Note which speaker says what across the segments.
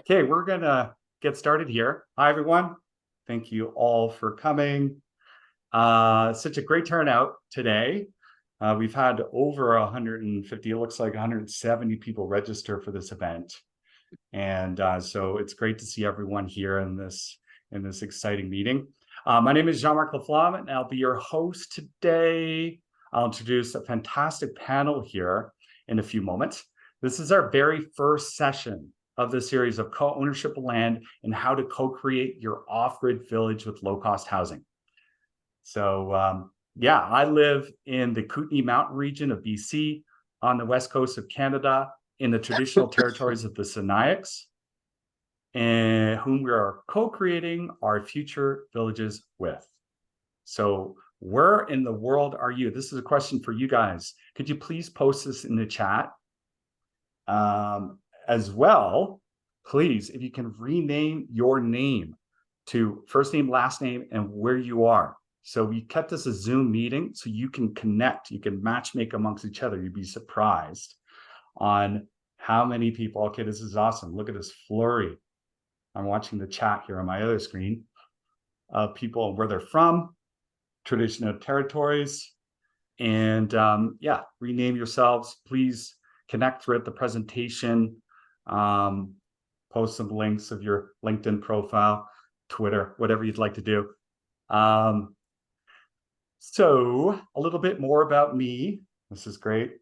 Speaker 1: Okay, we're gonna get started here. Hi, everyone. Thank you all for coming. Such a great turnout today. We've had over 150, it looks like 170 people register for this event. And so it's great to see everyone here in this exciting meeting. My name is Jean-Marc La Flamme, and I'll be your host today. I'll introduce a fantastic panel here in a few moments. This is our very first session of the series of co-ownership of land and how to co-create your off-grid village with low-cost housing. So yeah, I live in the Kootenay Mountain region of BC on the west coast of Canada in the traditional territories of the Sinaiaks, and whom we are co-creating our future villages with. So where in the world are you? This is a question for you guys. Could you please post this in the chat? As well, please, if you can rename your name to first name, last name, and where you are. So we kept this a Zoom meeting so you can connect, you can matchmake amongst each other. You'd be surprised on how many people. Okay, this is awesome. Look at this flurry. I'm watching the chat here on my other screen of people, where they're from, traditional territories, and yeah, rename yourselves. Please connect throughout the presentation. Post some links of your LinkedIn profile, Twitter, whatever you'd like to do. So a little bit more about me. This is great.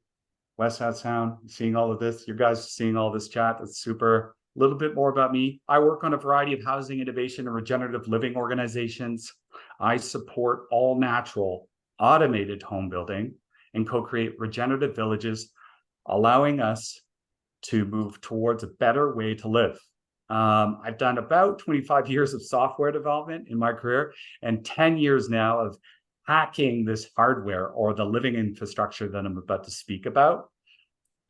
Speaker 1: West Hat Sound, seeing all of this. You guys are seeing all this chat. That's super. A little bit more about me. I work on a variety of housing innovation and regenerative living organizations. I support all natural automated home building and co-create regenerative villages, allowing us to move towards a better way to live. I've done about 25 years of software development in my career and 10 years now of hacking this hardware or the living infrastructure that I'm about to speak about,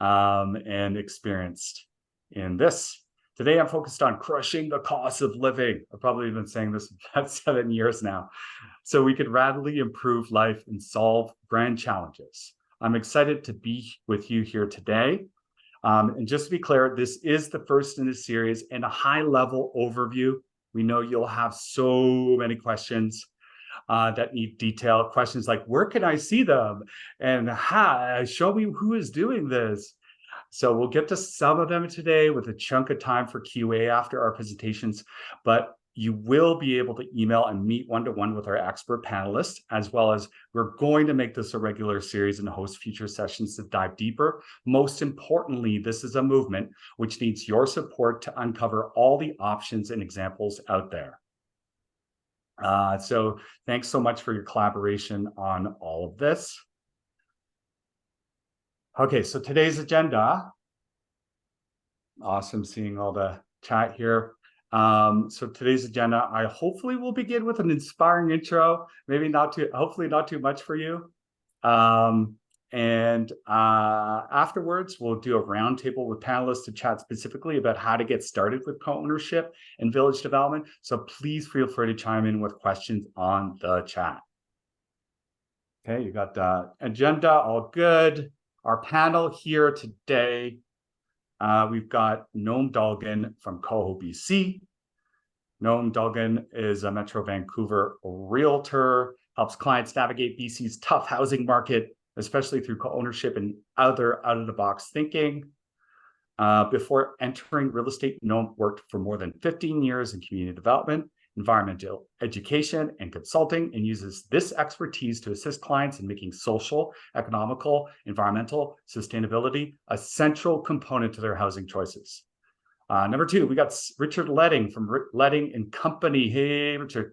Speaker 1: and experienced in this. Today, I'm focused on crushing the cost of living. I've probably been saying this for about 7 years now, so we could radically improve life and solve grand challenges. I'm excited to be with you here today. And just to be clear, this is the first in a series and a high-level overview. We know you'll have so many questions that need detailed questions like, where can I see them? And show me who is doing this. So we'll get to some of them today with a chunk of time for QA after our presentations, but you will be able to email and meet one-to-one with our expert panelists, as well as we're going to make this a regular series and host future sessions to dive deeper. Most importantly, this is a movement which needs your support to uncover all the options and examples out there. So thanks so much for your collaboration on all of this. Okay, so today's agenda. Awesome seeing all the chat here. So today's agenda, I hopefully will begin with an inspiring intro, hopefully not too much for you. And afterwards, we'll do a roundtable with panelists to chat specifically about how to get started with co-ownership and village development. So please feel free to chime in with questions on the chat. Okay, you got the agenda all good. Our panel here today, we've got Noam Dolgin from Coho, BC. Noam Dolgin is a Metro Vancouver realtor, helps clients navigate BC's tough housing market, especially through co-ownership and other out-of-the-box thinking. Before entering real estate, Noam worked for more than 15 years in community development, environmental education, and consulting, and uses this expertise to assist clients in making social, economical, environmental sustainability a central component to their housing choices. Number two, we got Richard Letting from Letting and Company. Hey, Richard.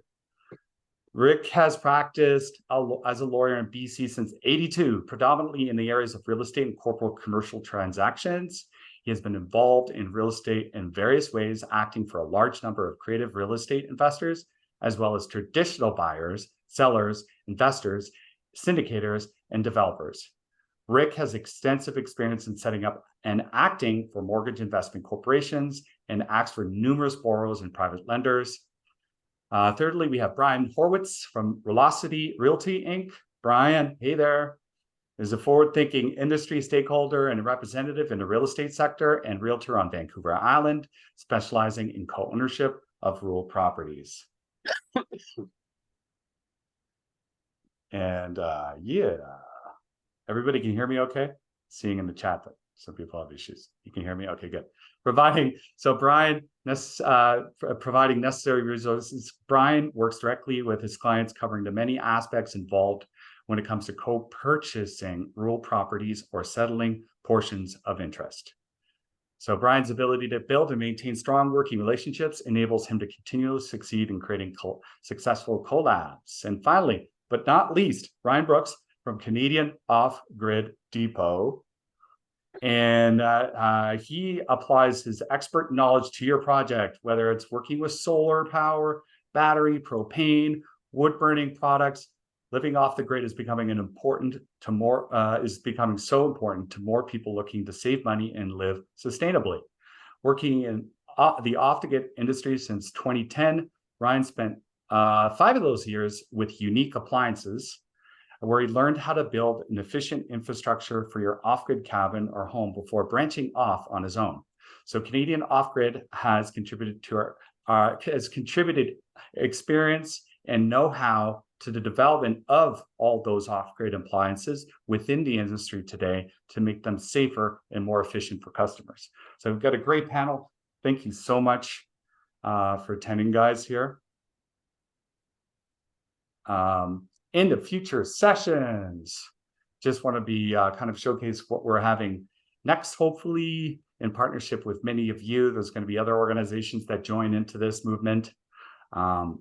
Speaker 1: Rick has practiced as a lawyer in BC since '82, predominantly in the areas of real estate and corporate commercial transactions. He has been involved in real estate in various ways, acting for a large number of creative real estate investors, as well as traditional buyers, sellers, investors, syndicators, and developers. Rick has extensive experience in setting up and acting for mortgage investment corporations and acts for numerous borrowers and private lenders. Thirdly, we have Brianhorwitz from Velocity Realty Inc. Brian, hey there. is a forward-thinking industry stakeholder and representative in the real estate sector and realtor on Vancouver Island, specializing in co-ownership of rural properties. And yeah, everybody can hear me okay? Seeing in the chat that some people have issues. You can hear me? Okay, good. Brian, providing necessary resources. Brian works directly with his clients, covering the many aspects involved when it comes to co-purchasing rural properties or settling portions of interest. So Brian's ability to build and maintain strong working relationships enables him to continually succeed in creating successful collabs. And finally, but not least, Brian Brooks from Canadian Off-Grid Depot. And he applies his expert knowledge to your project, whether it's working with solar power, battery, propane, wood burning products. Living off the grid is becoming becoming so important to more people looking to save money and live sustainably. Working in the off the grid industry since 2010, Ryan spent 5 of those years with Unique Appliances, where he learned how to build an efficient infrastructure for your off-grid cabin or home before branching off on his own. So Canadian Off-Grid has contributed to experience and know-how to the development of all those off-grid appliances within the industry today to make them safer and more efficient for customers. So we've got a great panel. Thank you so much for attending, guys, here. In the future sessions, just want to be kind of showcase what we're having next, hopefully in partnership with many of you. There's going to be other organizations that join into this movement.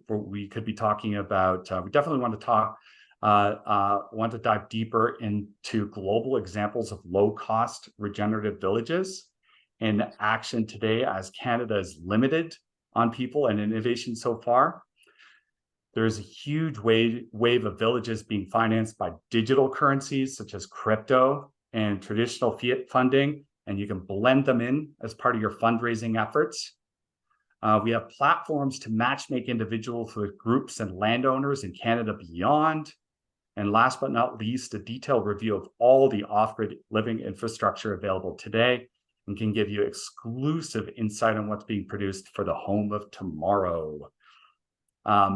Speaker 1: We could be talking about, we definitely want to dive deeper into global examples of low-cost regenerative villages in action today, as Canada is limited on people and innovation so far. There's a huge wave of villages being financed by digital currencies such as crypto and traditional fiat funding, and you can blend them in as part of your fundraising efforts. We have platforms to matchmake individuals with groups and landowners in Canada beyond. And last but not least, a detailed review of all the off-grid living infrastructure available today and can give you exclusive insight on what's being produced for the home of tomorrow.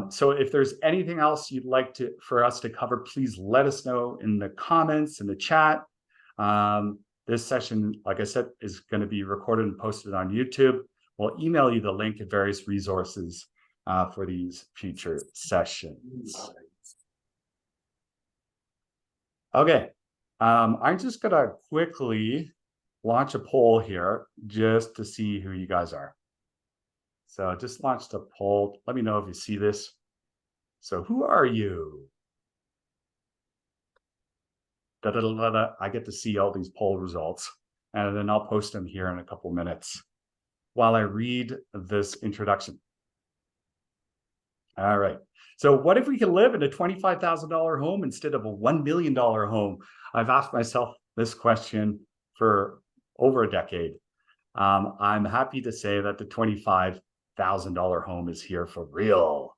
Speaker 1: So if there's anything else you'd like for us to cover, please let us know in the comments, in the chat. This session, like I said, is going to be recorded and posted on YouTube. We'll email you the link and various resources for these future sessions. Okay, I'm just going to quickly launch a poll here just to see who you guys are. So I just launched a poll. Let me know if you see this. So who are you? I get to see all these poll results, and then I'll post them here in a couple minutes while I read this introduction. All right. So what if we could live in a $25,000 home instead of a $1 million home? I've asked myself this question for over a decade. I'm happy to say that the $25,000 home is here for real.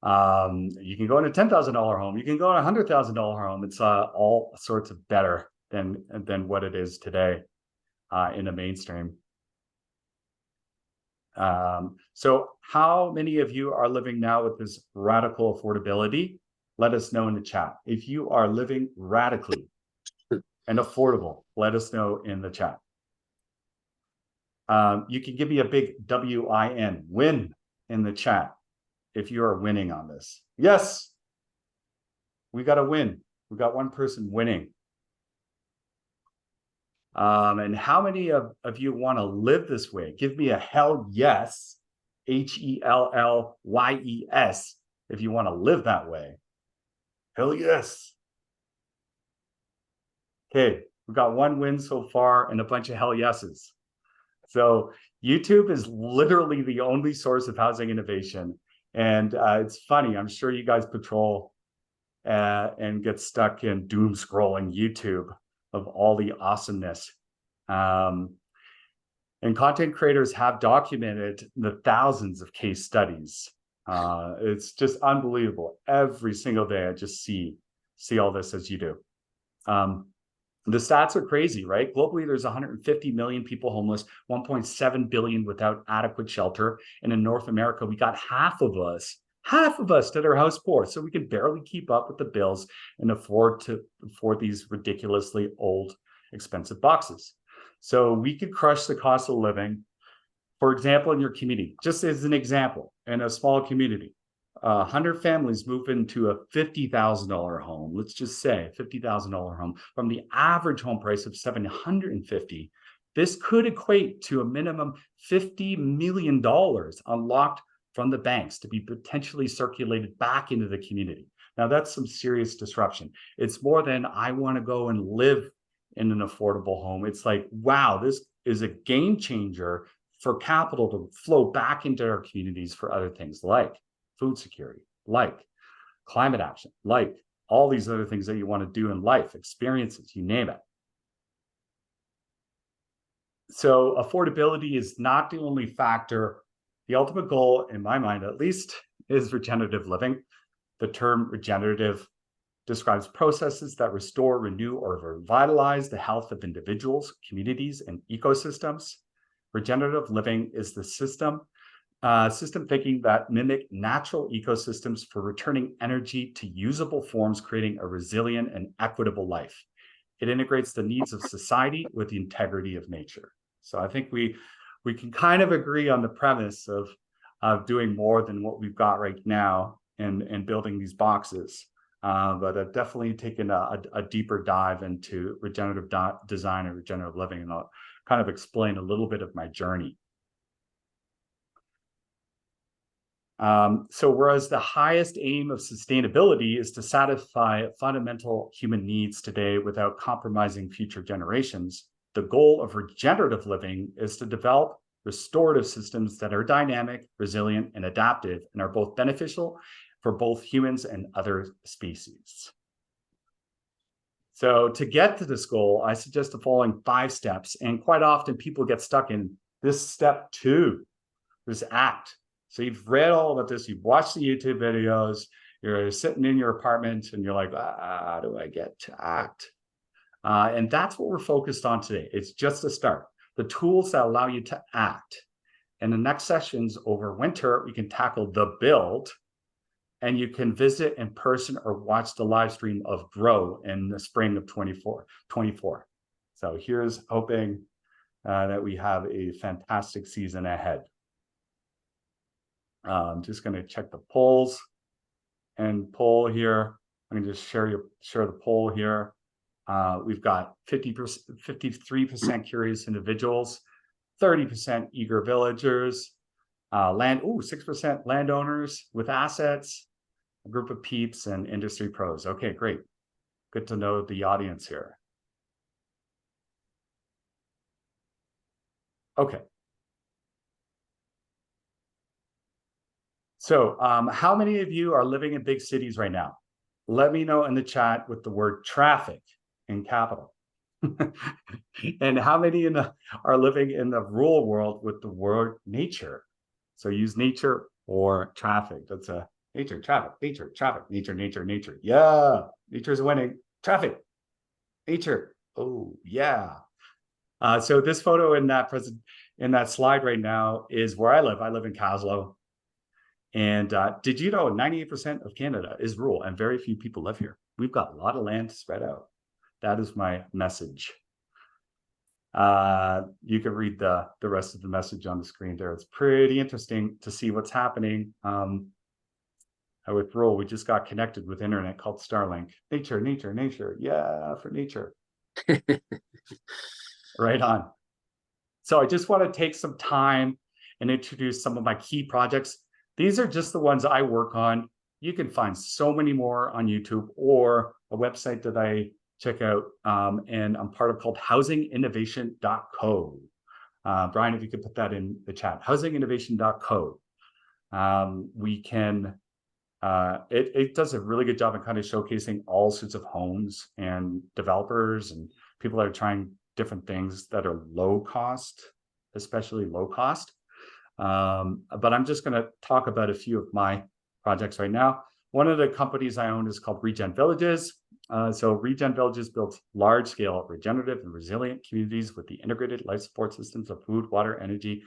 Speaker 1: You can go in a $10,000 home. You can go in a $100,000 home. It's all sorts of better than what it is today in the mainstream. So how many of you are living now with this radical affordability? Let us know in the chat. If you are living radically and affordable, let us know in the chat. You can give me a big WIN, win, in the chat if you are winning on this. Yes, we got a win. We got one person winning. And how many of you want to live this way? Give me a hell yes, HELLYES, if you want to live that way. Hell yes. Okay, we got one win so far and a bunch of hell yeses. So YouTube is literally the only source of housing innovation. And it's funny, I'm sure you guys patrol and get stuck in doom scrolling YouTube of all the awesomeness. And content creators have documented the thousands of case studies. It's just unbelievable. Every single day I just see all this as you do. The stats are crazy, right? Globally, there's 150 million people homeless, 1.7 billion without adequate shelter. And in North America, we got half of us that are house poor. So we can barely keep up with the bills and afford these ridiculously old, expensive boxes. So we could crush the cost of living. For example, in your community, just as an example, in a small community, 100 families move into a $50,000 home. Let's just say $50,000 home from the average home price of $750,000. This could equate to a minimum $50 million unlocked from the banks to be potentially circulated back into the community. Now, that's some serious disruption. It's more than I want to go and live in an affordable home. It's like, wow, this is a game changer for capital to flow back into our communities for other things like food security, like climate action, like all these other things that you want to do in life, experiences, you name it. So affordability is not the only factor. The ultimate goal, in my mind at least, is regenerative living. The term regenerative describes processes that restore, renew, or revitalize the health of individuals, communities, and ecosystems. Regenerative living is the system thinking that mimic natural ecosystems for returning energy to usable forms, creating a resilient and equitable life. It integrates the needs of society with the integrity of nature. So I think we can kind of agree on the premise of doing more than what we've got right now and building these boxes. But I've definitely taken a deeper dive into regenerative design and regenerative living, and I'll kind of explain a little bit of my journey. So whereas the highest aim of sustainability is to satisfy fundamental human needs today without compromising future generations, the goal of regenerative living is to develop restorative systems that are dynamic, resilient, and adaptive, and are both beneficial for both humans and other species. So to get to this goal, I suggest the following 5 steps, and quite often people get stuck in this step 2, this act. So you've read all about this, you've watched the YouTube videos, you're sitting in your apartment and you're like, how do I get to act? And that's what we're focused on today. It's just a start. The tools that allow you to act. In the next sessions over winter, we can tackle the build, and you can visit in person or watch the live stream of Grow in the spring of 24. So here's hoping that we have a fantastic season ahead. I'm just going to check the polls and poll here. I'm going to just share the poll here. We've got 53% curious individuals, 30% eager villagers, 6% landowners with assets, a group of peeps, and industry pros. Okay, great. Good to know the audience here. Okay. So how many of you are living in big cities right now? Let me know in the chat with the word traffic in capital. And how many are living in the rural world with the word nature? So use nature or traffic. That's a nature, traffic, nature, traffic, nature, nature, nature. Yeah, nature's winning. Traffic, nature. Oh, yeah. So this photo in that slide right now is where I live. I live in Caslow. And did you know 98% of Canada is rural and very few people live here? We've got a lot of land spread out. That is my message. You can read the rest of the message on the screen there. It's pretty interesting to see what's happening. With rural, we just got connected with internet called Starlink. Nature, nature, nature. Yeah, for nature. Right on. So I just want to take some time and introduce some of my key projects. These are just the ones I work on. You can find so many more on YouTube or a website that I check out, and I'm part of called housinginnovation.co. Brian, if you could put that in the chat, housinginnovation.co. It does a really good job of kind of showcasing all sorts of homes and developers and people that are trying different things that are low cost, especially low cost. But I'm just going to talk about a few of my projects right now. One of the companies I own is called ReGen Villages. So ReGen Villages builds large-scale regenerative and resilient communities with the integrated life support systems of food, water, energy,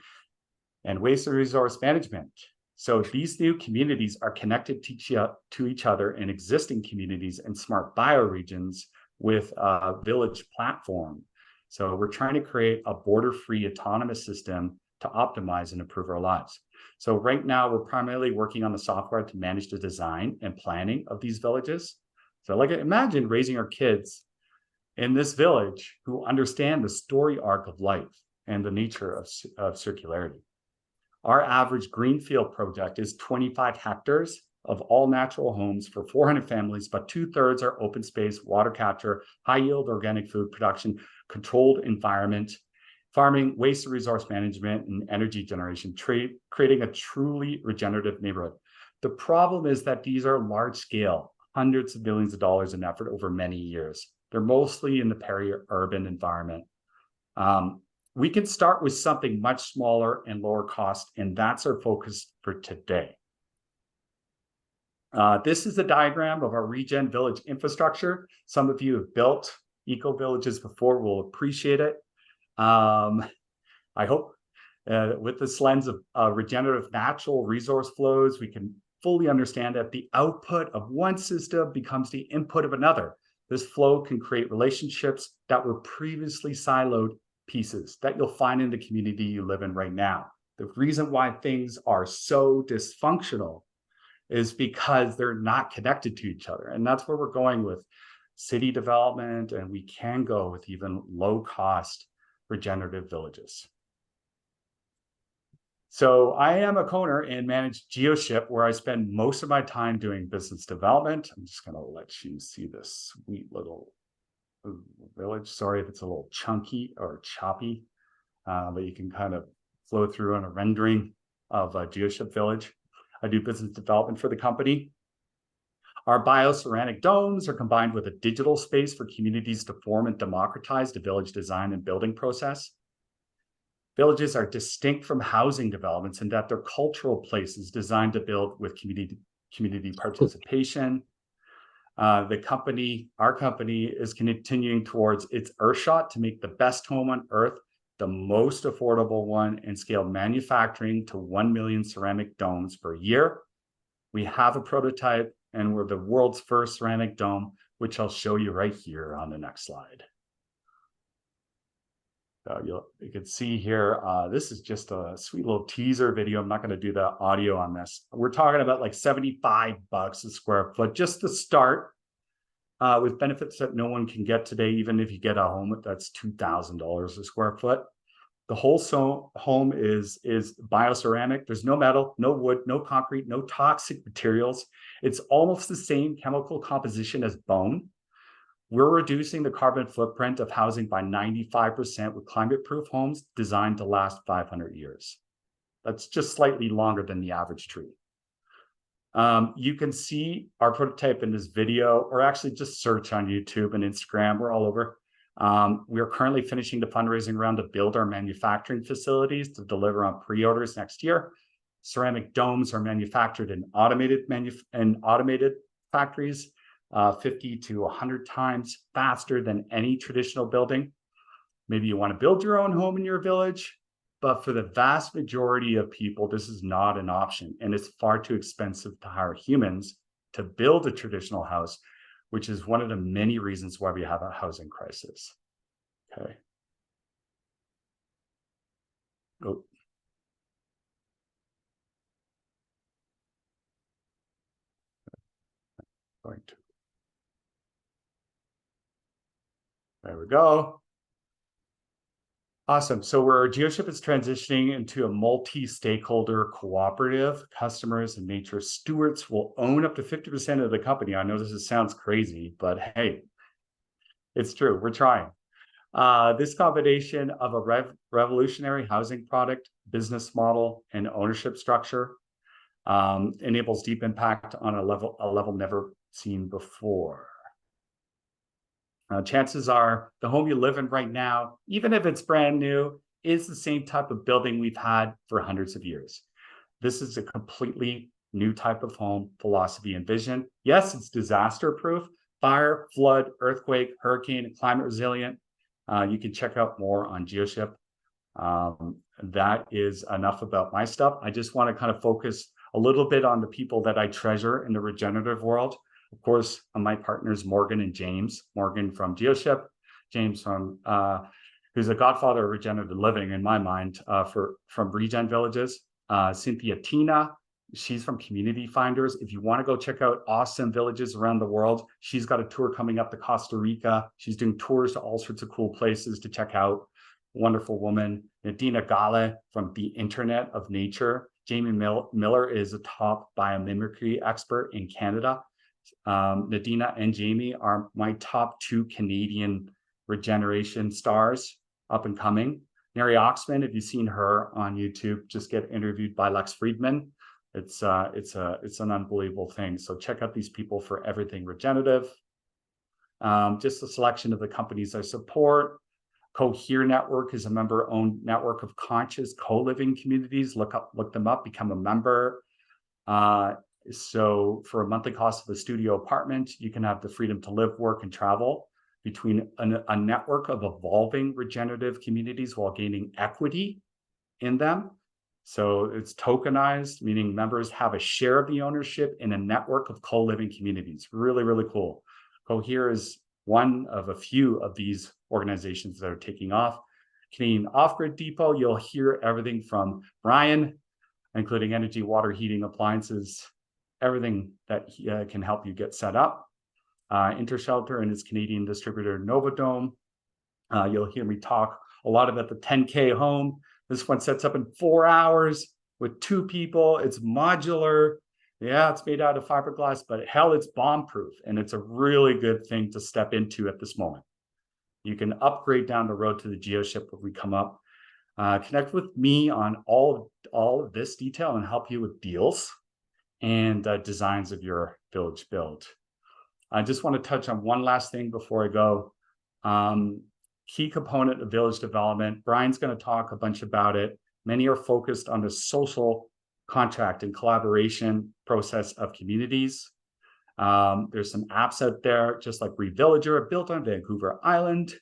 Speaker 1: and waste and resource management. So these new communities are connected to each other in existing communities and smart bioregions with a village platform. So we're trying to create a border-free autonomous system to optimize and improve our lives. So right now, we're primarily working on the software to manage the design and planning of these villages. So like imagine raising our kids in this village who understand the story arc of life and the nature of circularity. Our average greenfield project is 25 hectares of all natural homes for 400 families, but 2/3 are open space, water capture, high yield organic food production, controlled environment, farming, waste and resource management, and energy generation, creating a truly regenerative neighborhood. The problem is that these are large scale, hundreds of billions of dollars in effort over many years. They're mostly in the peri-urban environment. We can start with something much smaller and lower cost, and that's our focus for today. This is a diagram of our ReGen Village infrastructure. Some of you have built eco-villages before will appreciate it. I hope with this lens of regenerative natural resource flows, we can fully understand that the output of one system becomes the input of another. This flow can create relationships that were previously siloed pieces that you'll find in the community you live in right now. The reason why things are so dysfunctional is because they're not connected to each other. And that's where we're going with city development, and we can go with even low-cost regenerative villages. So I am a co-owner and manage Geoship, where I spend most of my time doing business development. I'm just going to let you see this sweet little village. Sorry if it's a little chunky or choppy, but you can kind of flow through on a rendering of a Geoship village. I do business development for the company. Our bioceramic domes are combined with a digital space for communities to form and democratize the village design and building process. Villages are distinct from housing developments in that they're cultural places designed to build with community participation. Our company is continuing towards its Earthshot to make the best home on Earth the most affordable one, and scale manufacturing to 1 million ceramic domes per year. We have a prototype, and we're the world's first ceramic dome, which I'll show you right here on the next slide. You can see here, this is just a sweet little teaser video. I'm not going to do the audio on this. We're talking about like $75 a square foot, just to start, with benefits that no one can get today, even if you get a home that's $2,000 a square foot. The whole home is bioceramic. There's no metal, no wood, no concrete, no toxic materials. It's almost the same chemical composition as bone. We're reducing the carbon footprint of housing by 95% with climate-proof homes designed to last 500 years. That's just slightly longer than the average tree. You can see our prototype in this video, or actually just search on YouTube and Instagram. We're all over. We are currently finishing the fundraising round to build our manufacturing facilities to deliver on pre-orders next year. Ceramic domes are manufactured in automated factories, 50 to 100 times faster than any traditional building. Maybe you want to build your own home in your village, but for the vast majority of people, this is not an option, and it's far too expensive to hire humans to build a traditional house, which is one of the many reasons why we have a housing crisis. Okay. Oh. Going to. There we go. Awesome. So where Geoship is transitioning into a multi-stakeholder cooperative, customers and nature stewards will own up to 50% of the company. I know this sounds crazy, but hey, it's true. We're trying. This combination of a revolutionary housing product, business model, and ownership structure enables deep impact on a level never seen before. Chances are the home you live in right now, even if it's brand new, is the same type of building we've had for hundreds of years. This is a completely new type of home philosophy and vision. Yes, it's disaster proof, fire, flood, earthquake, hurricane, and climate resilient. You can check out more on Geoship. That is enough about my stuff. I just want to kind of focus a little bit on the people that I treasure in the regenerative world. Of course, my partners, Morgan and James. Morgan from Geoship, James from who's a godfather of regenerative living in my mind, from ReGen Villages. Cynthia Tina, she's from Community Finders. If you want to go check out awesome villages around the world, she's got a tour coming up to Costa Rica. She's doing tours to all sorts of cool places to check out. Wonderful woman. Nadina Gale from the Internet of Nature. Jamie Miller is a top biomimicry expert in Canada. Nadina and Jamie are my top 2 Canadian regeneration stars up and coming. Mary Oxman, if you've seen her on YouTube, just get interviewed by Lex Friedman. It's an unbelievable thing. So check out these people for everything regenerative. Just a selection of the companies I support. Cohere Network is a member-owned network of conscious co-living communities. Look them up, become a member. So for a monthly cost of a studio apartment, you can have the freedom to live, work, and travel between a network of evolving regenerative communities while gaining equity in them. So it's tokenized, meaning members have a share of the ownership in a network of co-living communities. Really, really cool. Cohere is one of a few of these organizations that are taking off. Canadian Off-Grid Depot, you'll hear everything from Brian, including energy, water, heating, appliances, everything that can help you get set up. Intershelter and its Canadian distributor Novodome. You'll hear me talk a lot about the 10K home. This one sets up in 4 hours with 2 people. It's modular. Yeah, it's made out of fiberglass, but hell, it's bomb-proof, and it's a really good thing to step into at this moment. You can upgrade down the road to the Geoship if we come up. Connect with me on all of this detail and help you with deals and designs of your village build. I just want to touch on one last thing before I go. Key component of village development. Brian's going to talk a bunch about it. Many are focused on the social contract and collaboration process of communities. There's some apps out there, just like ReVillager, built on Vancouver Island.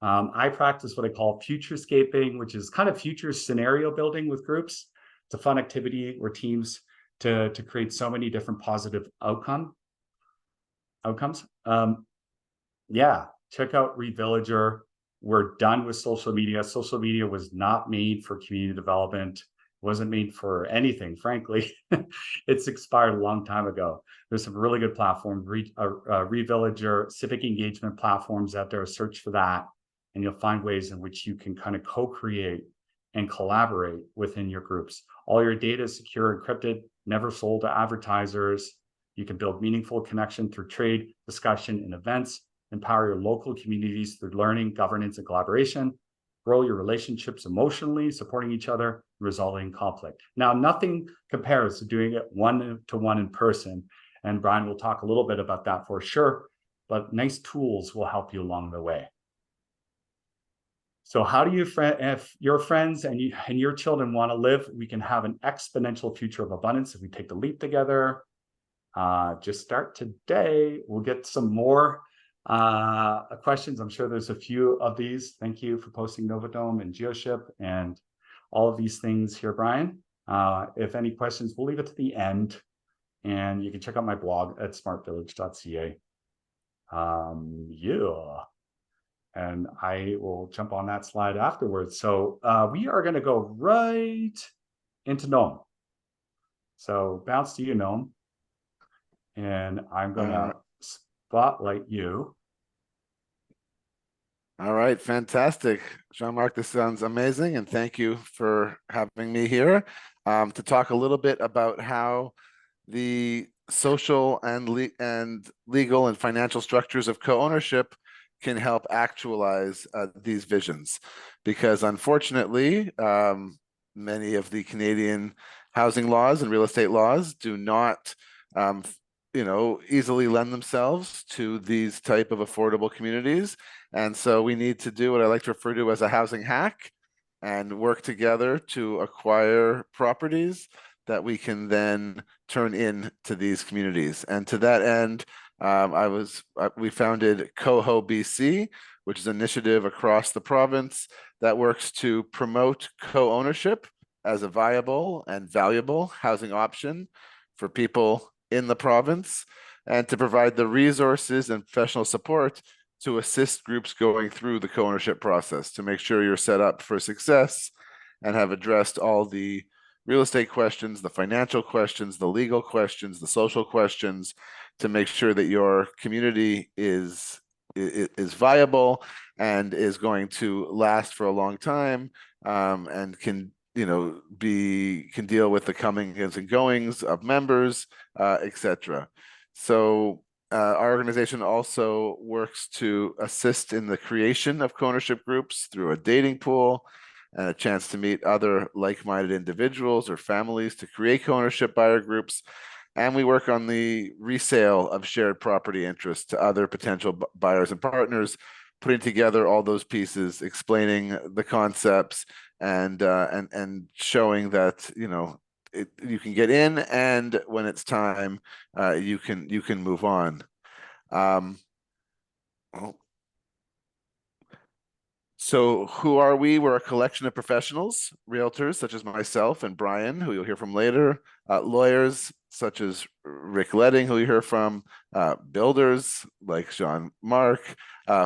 Speaker 1: I practice what I call futurescaping, which is kind of future scenario building with groups. It's a fun activity where teams to create so many different positive outcomes. Yeah, check out ReVillager. We're done with social media. Social media was not made for community development. It wasn't made for anything, frankly. It's expired a long time ago. There's some really good platforms, ReVillager, civic engagement platforms out there. Search for that, and you'll find ways in which you can kind of co-create and collaborate within your groups. All your data is secure, encrypted, never sold to advertisers. You can build meaningful connection through trade, discussion, and events. Empower your local communities through learning, governance, and collaboration. Grow your relationships emotionally, supporting each other, resolving conflict. Now, nothing compares to doing it one-to-one in person, and Brian will talk a little bit about that for sure, but nice tools will help you along the way. So how do you, if your friends and your children want to live, we can have an exponential future of abundance if we take the leap together. Just start today. We'll get some more questions. I'm sure there's a few of these. Thank you for posting Novodome and Geoship and all of these things here, Brian. If any questions, we'll leave it to the end, and you can check out my blog at smartvillage.ca. Yeah, and I will jump on that slide afterwards. So we are going to go right into Noam. So bounce to you, Noam, and I'm going to spotlight you.
Speaker 2: All right, fantastic. Jean-Marc, this sounds amazing, and thank you for having me here to talk a little bit about how the social and legal and financial structures of co-ownership can help actualize these visions. Because unfortunately, many of the Canadian housing laws and real estate laws do not easily lend themselves to these type of affordable communities. And so we need to do what I like to refer to as a housing hack and work together to acquire properties that we can then turn into these communities. And to that end, We founded Coho BC, which is an initiative across the province that works to promote co-ownership as a viable and valuable housing option for people in the province, and to provide the resources and professional support to assist groups going through the co-ownership process to make sure you're set up for success and have addressed all the real estate questions, the financial questions, the legal questions, the social questions, to make sure that your community is viable and is going to last for a long time, and can deal with the comings and goings of members, etc. So our organization also works to assist in the creation of co-ownership groups through a dating pool and a chance to meet other like-minded individuals or families to create co-ownership buyer groups. And we work on the resale of shared property interests to other potential buyers and partners, putting together all those pieces, explaining the concepts, and showing that you can get in, and when it's time, you can move on. So who are we? We're a collection of professionals, realtors such as myself and Brian, who you'll hear from later, lawyers such as Rick Ledding, who you hear from, builders like Jean-Marc,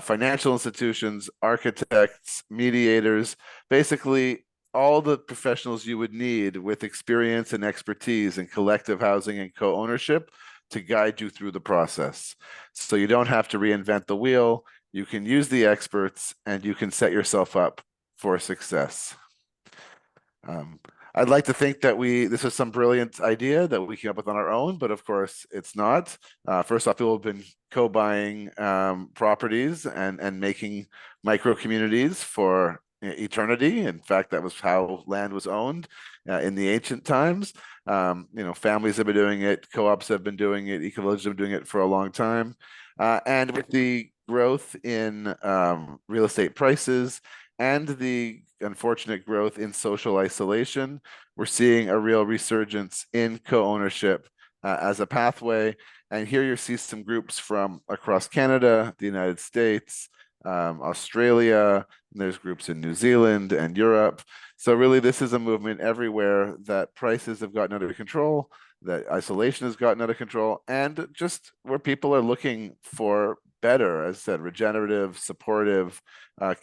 Speaker 2: financial institutions, architects, mediators, basically all the professionals you would need with experience and expertise in collective housing and co-ownership to guide you through the process. So you don't have to reinvent the wheel. You can use the experts and you can set yourself up for success. I'd like to think that this is some brilliant idea that we came up with on our own, but of course it's not. First off, people have been co-buying properties and making micro communities for eternity. In fact, that was how land was owned in the ancient times. Families have been doing it, co-ops have been doing it, eco-villages have been doing it for a long time. And with the growth in real estate prices and the unfortunate growth in social isolation, we're seeing a real resurgence in co-ownership as a pathway. And here you see some groups from across Canada, the United States, Australia, and there's groups in New Zealand and Europe. So really, this is a movement everywhere that prices have gotten under control, that isolation has gotten out of control, and just where people are looking for better, as I said, regenerative, supportive,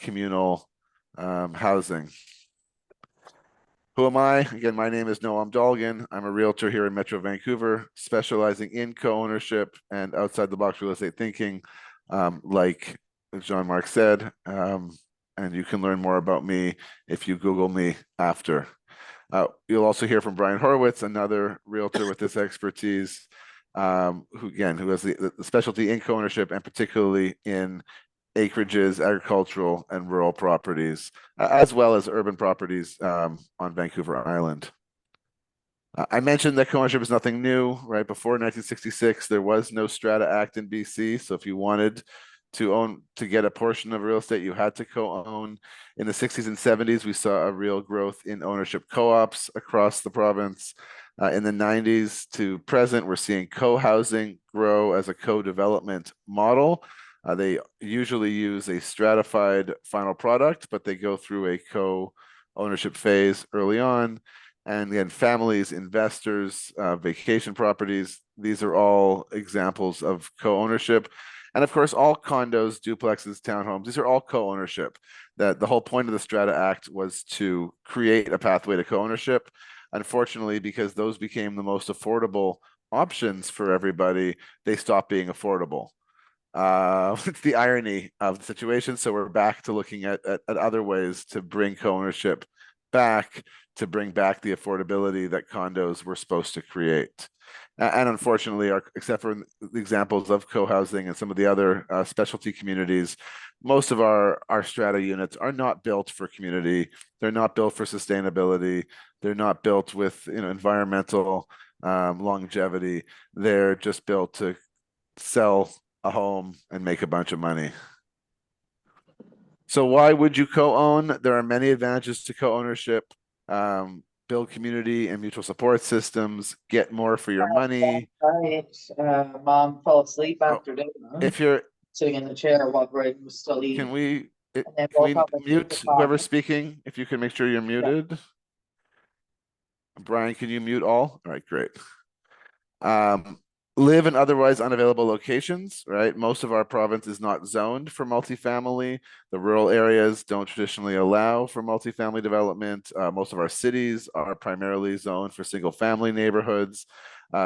Speaker 2: communal housing. Who am I? Again, my name is Noam Dolgin. I'm a realtor here in Metro Vancouver, specializing in co-ownership and outside the box real estate thinking, like Jean-Marc said. And you can learn more about me if you Google me after. You'll also hear from Brianhorwitz, another realtor with this expertise, who has the specialty in co-ownership and particularly in acreages, agricultural and rural properties, as well as urban properties on Vancouver Island. I mentioned that co-ownership is nothing new, right? Before 1966, there was no Strata Act in BC. So if you wanted to get a portion of real estate, you had to co-own. In the 60s and 70s, we saw a real growth in ownership co-ops across the province. In the 90s to present, we're seeing co-housing grow as a co-development model. They usually use a stratified final product, but they go through a co-ownership phase early on. And again, families, investors, vacation properties, these are all examples of co-ownership. And of course, all condos, duplexes, townhomes, these are all co-ownership. That the whole point of the Strata Act was to create a pathway to co-ownership. Unfortunately, because those became the most affordable options for everybody, they stopped being affordable. It's the irony of the situation. So we're back to looking at other ways to bring co-ownership back, to bring back the affordability that condos were supposed to create. And unfortunately, except for the examples of co-housing and some of the other specialty communities, most of our strata units are not built for community. They're not built for sustainability. They're not built with environmental longevity. They're just built to sell a home and make a bunch of money. So why would you co-own? There are many advantages to co-ownership. build community and mutual support systems, get more for your money.
Speaker 3: Right, mom fell asleep
Speaker 2: Oh,
Speaker 3: after dinner,
Speaker 2: if you're,
Speaker 3: sitting in the chair while Greg was still
Speaker 2: can
Speaker 3: eating,
Speaker 2: we,
Speaker 3: and then
Speaker 2: can
Speaker 3: woke
Speaker 2: we
Speaker 3: up and took the
Speaker 2: mute whoever's
Speaker 3: coffee.
Speaker 2: speaking? If you can make sure you're muted. Brian, can you mute all? All right, great. Live in otherwise unavailable locations, right? Most of our province is not zoned for multifamily. The rural areas don't traditionally allow for multifamily development. Most of our cities are primarily zoned for single family neighborhoods.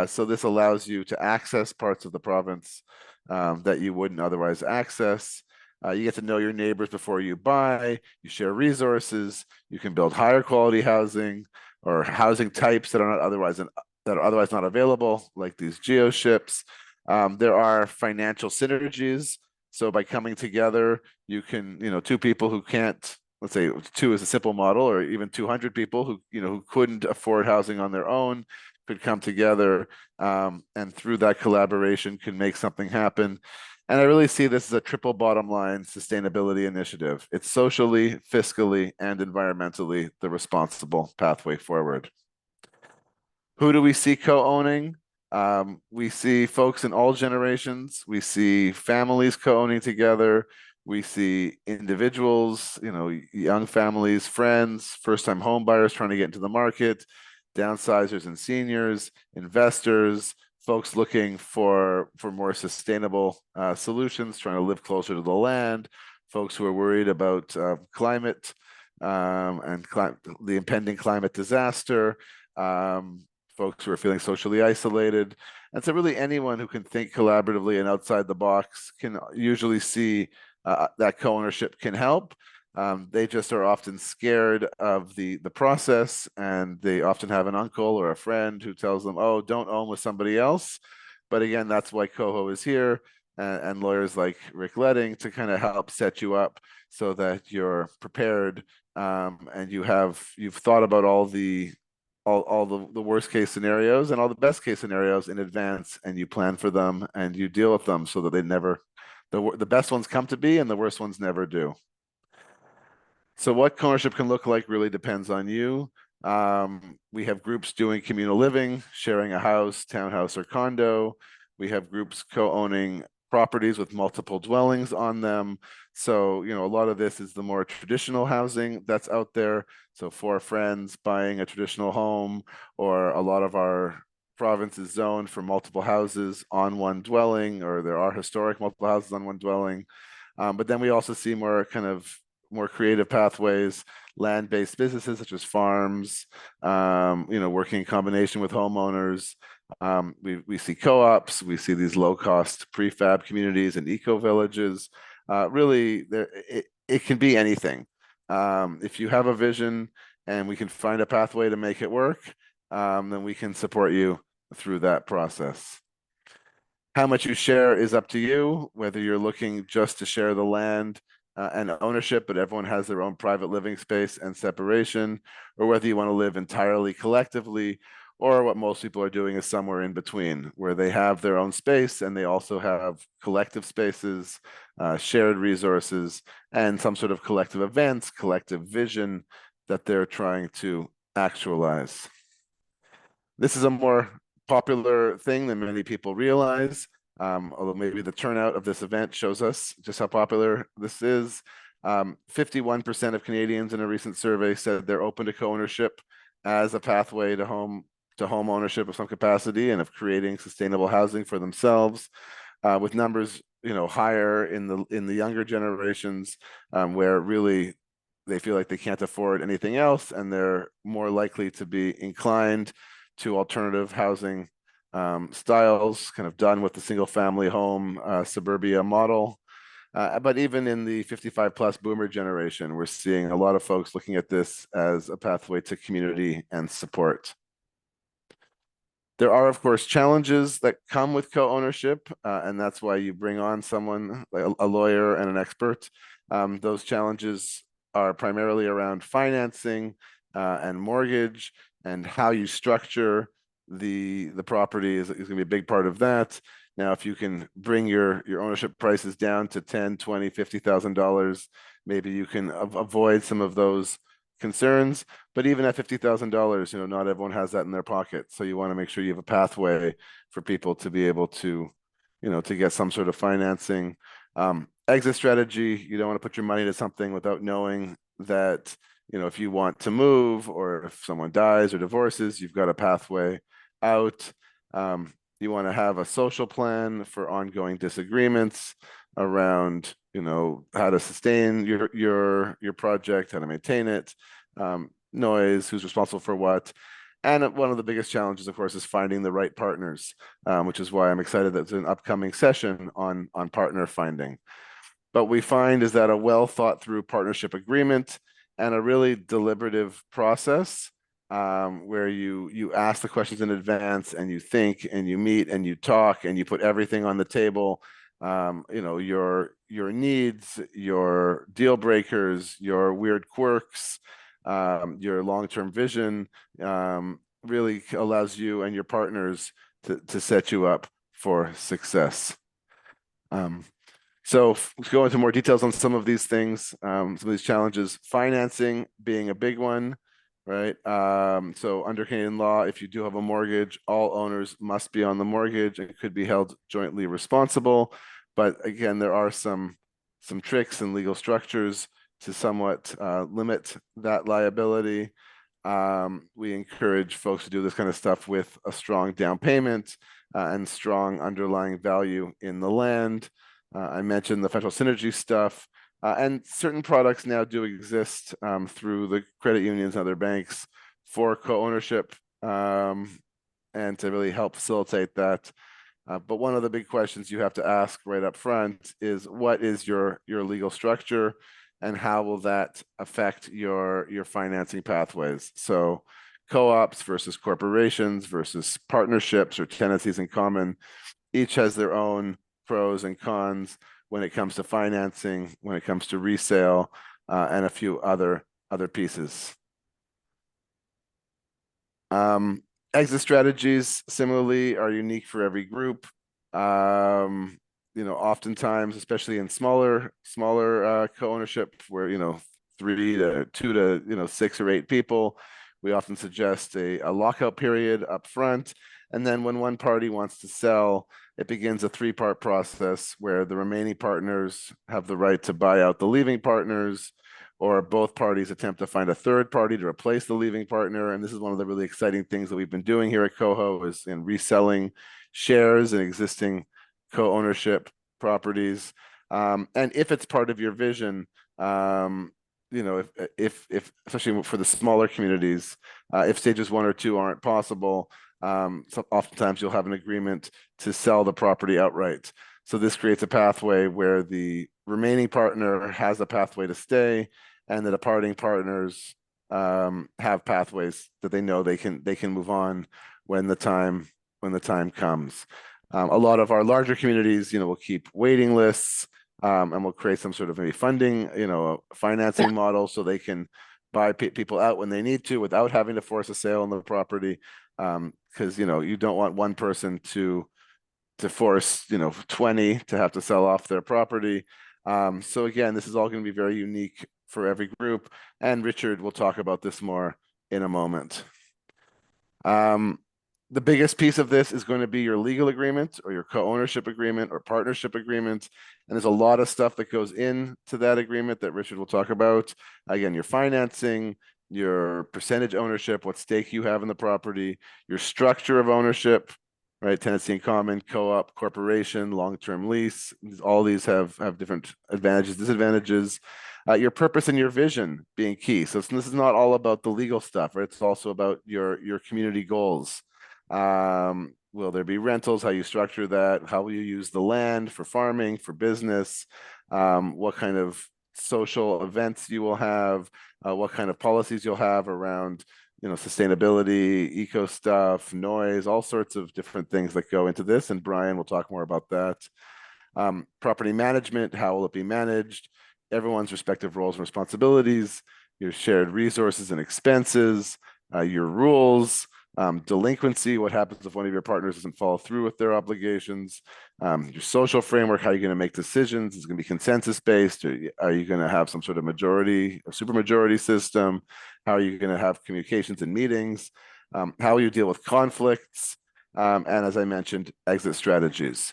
Speaker 2: So this allows you to access parts of the province that you wouldn't otherwise access. You get to know your neighbors before you buy, you share resources, you can build higher quality housing or housing types that are otherwise not available, like these geoships. There are financial synergies. So by coming together, you can, two people who can't, let's say two is a simple model, or even 200 people who couldn't afford housing on their own could come together, and through that collaboration can make something happen. And I really see this as a triple bottom line sustainability initiative. It's socially, fiscally, and environmentally the responsible pathway forward. Who do we see co-owning? We see folks in all generations. We see families co-owning together. We see individuals, young families, friends, first-time home buyers trying to get into the market, downsizers and seniors, investors, folks looking for more sustainable solutions, trying to live closer to the land, folks who are worried about climate and the impending climate disaster, folks who are feeling socially isolated. And so really anyone who can think collaboratively and outside the box can usually see that co-ownership can help. They just are often scared of the process, and they often have an uncle or a friend who tells them, oh, don't own with somebody else. But again, that's why Coho is here, and lawyers like Rick Letting to kind of help set you up so that you're prepared, and you've thought about all the worst case scenarios and all the best case scenarios in advance, and you plan for them and you deal with them so that the best ones come to be and the worst ones never do. So what co-ownership can look like really depends on you. We have groups doing communal living, sharing a house, townhouse, or condo. We have groups co-owning properties with multiple dwellings on them. So, a lot of this is the more traditional housing that's out there. So for friends buying a traditional home, or a lot of our province is zoned for multiple houses on one dwelling, or there are historic multiple houses on one dwelling. But then we also see more creative pathways, land-based businesses such as farms, working in combination with homeowners. We see co-ops, we see these low-cost prefab communities and eco-villages. Really, it can be anything. If you have a vision and we can find a pathway to make it work, then we can support you through that process. How much you share is up to you, whether you're looking just to share the land and ownership, but everyone has their own private living space and separation, or whether you want to live entirely collectively, or what most people are doing is somewhere in between, where they have their own space and they also have collective spaces, shared resources, and some sort of collective events, collective vision that they're trying to actualize. This is a more popular thing than many people realize, although maybe the turnout of this event shows us just how popular this is. 51% of Canadians in a recent survey said they're open to co-ownership as a pathway to home ownership of some capacity and of creating sustainable housing for themselves, with numbers higher in the younger generations, where really they feel like they can't afford anything else, and they're more likely to be inclined to alternative housing styles, kind of done with the single family home suburbia model. But even in the 55 plus boomer generation, we're seeing a lot of folks looking at this as a pathway to community and support. There are, of course, challenges that come with co-ownership, and that's why you bring on someone, like a lawyer and an expert. Those challenges are primarily around financing and mortgage, and how you structure the property is going to be a big part of that. Now, if you can bring your ownership prices down to $10,000, $20,000, $50,000, maybe you can avoid some of those concerns. But even at $50,000, you know, not everyone has that in their pocket. So you want to make sure you have a pathway for people to be able to, you know, to get some sort of financing. Exit strategy, you don't want to put your money into something without knowing that, you know, if you want to move or if someone dies or divorces, you've got a pathway out. You want to have a social plan for ongoing disagreements around, you know, how to sustain your project, how to maintain it, noise, who's responsible for what. And one of the biggest challenges, of course, is finding the right partners, which is why I'm excited that there's an upcoming session on partner finding. But we find is that a well thought through partnership agreement and a really deliberative process where you ask the questions in advance and you think and you meet and you talk and you put everything on the table. You know, your needs, your deal breakers, your weird quirks, your long-term vision really allows you and your partners to set you up for success. So to go into more details on some of these things, some of these challenges, financing being a big one, right? So under Canadian law, if you do have a mortgage, all owners must be on the mortgage and could be held jointly responsible. But again, there are some tricks and legal structures to somewhat limit that liability. We encourage folks to do this kind of stuff with a strong down payment and strong underlying value in the land. I mentioned the financial synergy stuff, and certain products now do exist through the credit unions and other banks for co-ownership and to really help facilitate that. But one of the big questions you have to ask right up front is what is your legal structure and how will that affect your financing pathways? So co-ops versus corporations versus partnerships or tenancies in common, each has their own pros and cons when it comes to financing, when it comes to resale, and a few other pieces. Exit strategies similarly are unique for every group. You know, oftentimes, especially in smaller co-ownership, where, you know, 2 to 6 or 8 people, we often suggest a lockout period up front. And then when one party wants to sell, it begins a 3-part process where the remaining partners have the right to buy out the leaving partners, or both parties attempt to find a third party to replace the leaving partner. And this is one of the really exciting things that we've been doing here at Coho, is in reselling shares in existing co-ownership properties. And if it's part of your vision, you know, if especially for the smaller communities, if stages 1 or 2 aren't possible, so oftentimes you'll have an agreement to sell the property outright. So this creates a pathway where the remaining partner has a pathway to stay, and the departing partners have pathways that they know they can move on when the time comes. A lot of our larger communities, you know, will keep waiting lists, and we'll create some sort of maybe funding, you know, financing model so they can buy people out when they need to without having to force a sale on the property. Because, you know, you don't want one person to force, you know, 20 to have to sell off their property. So again, this is all going to be very unique for every group, and Richard will talk about this more in a moment. The biggest piece of this is going to be your legal agreement or your co-ownership agreement or partnership agreement. And there's a lot of stuff that goes into that agreement that Richard will talk about. Again, your financing, your percentage ownership, what stake you have in the property, your structure of ownership, right? Tenancy in common, co-op, corporation, long-term lease. All these have different advantages, disadvantages. Your purpose and your vision being key. So this is not all about the legal stuff, right? It's also about your community goals. Will there be rentals? How you structure that? How will you use the land for farming, for business? What kind of social events you will have? What kind of policies you'll have around, you know, sustainability, eco stuff, noise, all sorts of different things that go into this. And Brian will talk more about that. Property management, how will it be managed? Everyone's respective roles and responsibilities, your shared resources and expenses, your rules, delinquency, what happens if one of your partners doesn't follow through with their obligations, your social framework, how you're going to make decisions. Is it going to be consensus based, or are you going to have some sort of majority or supermajority system? How are you going to have communications and meetings? How will you deal with conflicts? And as I mentioned, exit strategies.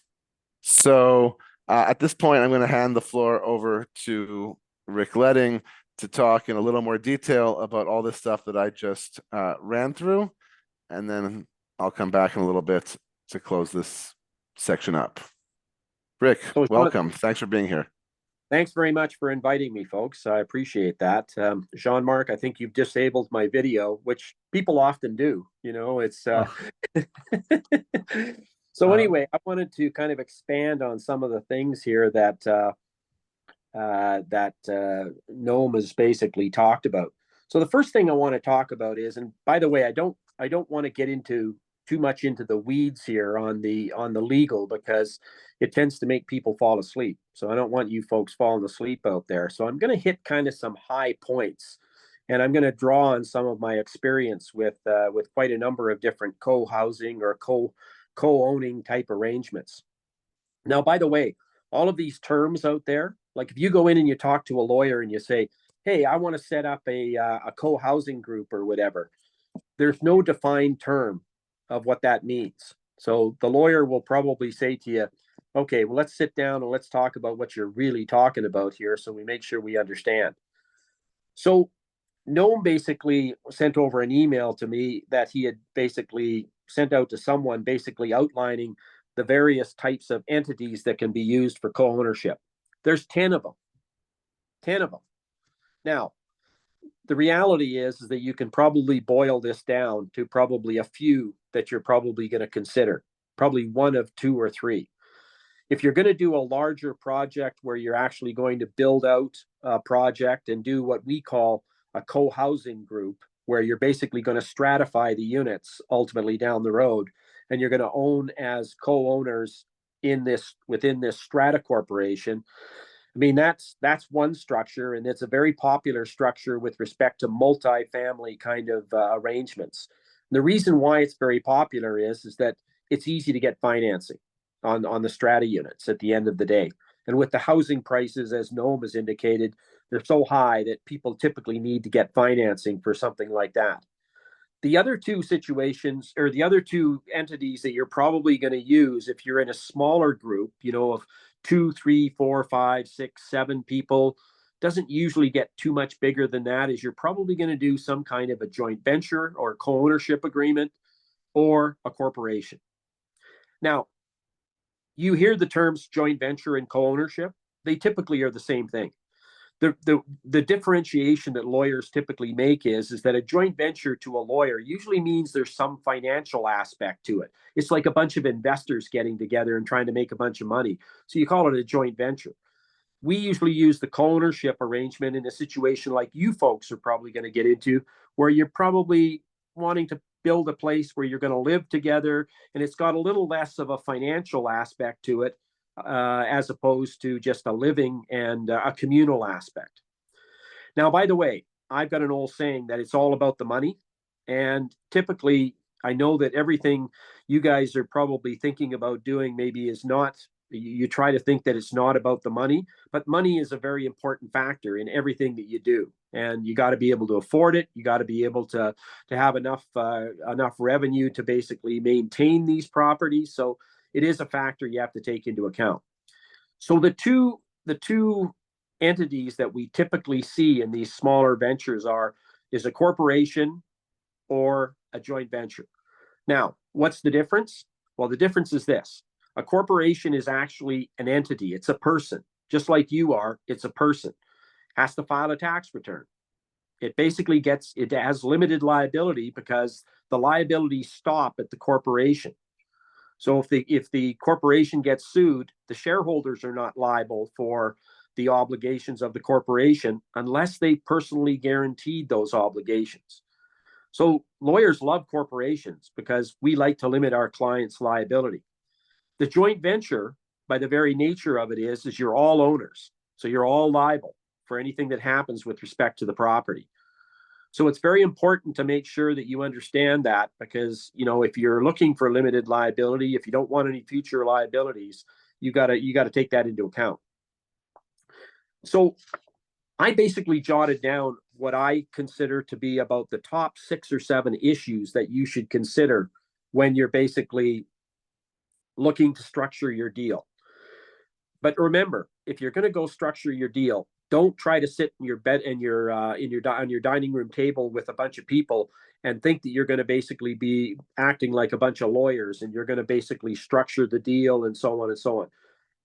Speaker 2: So at this point, I'm going to hand the floor over to Rick Letting to talk in a little more detail about all this stuff that I just ran through. And then I'll come back in a little bit to close this section up. Rick,
Speaker 4: So,
Speaker 2: welcome. Thanks for being here.
Speaker 4: Thanks very much for inviting me, folks. I appreciate that. Jean-Marc, I think you've disabled my video, which people often do. You know, it's so anyway, I wanted to kind of expand on some of the things here that Noam has basically talked about. So the first thing I want to talk about is, and by the way, I don't want to get into too much into the weeds here on the legal, because it tends to make people fall asleep. So I don't want you folks falling asleep out there. So I'm going to hit kind of some high points, and I'm going to draw on some of my experience with quite a number of different co-housing or co-owning type arrangements. Now, by the way, all of these terms out there, like if you go in and you talk to a lawyer and you say, hey, I want to set up a co-housing group or whatever, there's no defined term of what that means. So the lawyer will probably say to you, okay, well, let's sit down and let's talk about what you're really talking about here, so we make sure we understand. So Noam basically sent over an email to me that he had basically sent out to someone, basically outlining the various types of entities that can be used for co-ownership. There's 10 of them. 10 of them. Now, the reality is that you can probably boil this down to probably a few that you're probably going to consider, probably one of two or three. If you're going to do a larger project where you're actually going to build out a project and do what we call a co-housing group, where you're basically going to stratify the units ultimately down the road, and you're going to own as co-owners within this strata corporation. I mean, that's one structure, and it's a very popular structure with respect to multi-family kind of arrangements. And the reason why it's very popular is that it's easy to get financing on the strata units at the end of the day. And with the housing prices, as Noam has indicated, they're so high that people typically need to get financing for something like that. The other two situations, or the other two entities that you're probably going to use if you're in a smaller group, you know, of 2, 3, 4, 5, 6, 7 people, doesn't usually get too much bigger than that, is you're probably going to do some kind of a joint venture or co-ownership agreement or a corporation. Now, you hear the terms joint venture and co-ownership. They typically are the same thing. The differentiation that lawyers typically make is that a joint venture to a lawyer usually means there's some financial aspect to it. It's like a bunch of investors getting together and trying to make a bunch of money. So you call it a joint venture. We usually use the co-ownership arrangement in a situation like you folks are probably going to get into, where you're probably wanting to build a place where you're going to live together, and it's got a little less of a financial aspect to it, as opposed to just a living and a communal aspect. Now, by the way, I've got an old saying that it's all about the money. And typically, I know that everything you guys are probably thinking about doing maybe is not, you try to think that it's not about the money, but money is a very important factor in everything that you do. And you got to be able to afford it. You got to be able to have enough revenue to basically maintain these properties. So it is a factor you have to take into account. So the two entities that we typically see in these smaller ventures is a corporation or a joint venture. Now, what's the difference? Well, the difference is this. A corporation is actually an entity. It's a person. Just like you are, it's a person. Has to file a tax return. It basically has limited liability because the liabilities stop at the corporation. So if the corporation gets sued, the shareholders are not liable for the obligations of the corporation unless they personally guaranteed those obligations. So lawyers love corporations because we like to limit our clients' liability. The joint venture, by the very nature of it, is you're all owners. So you're all liable for anything that happens with respect to the property. So it's very important to make sure that you understand that, because, you know, if you're looking for limited liability, if you don't want any future liabilities, you gotta take that into account. So I basically jotted down what I consider to be about the top 6 or 7 issues that you should consider when you're basically looking to structure your deal. But remember, if you're going to go structure your deal, don't try to sit in your bed on your dining room table with a bunch of people and think that you're going to basically be acting like a bunch of lawyers and you're going to basically structure the deal and so on and so on.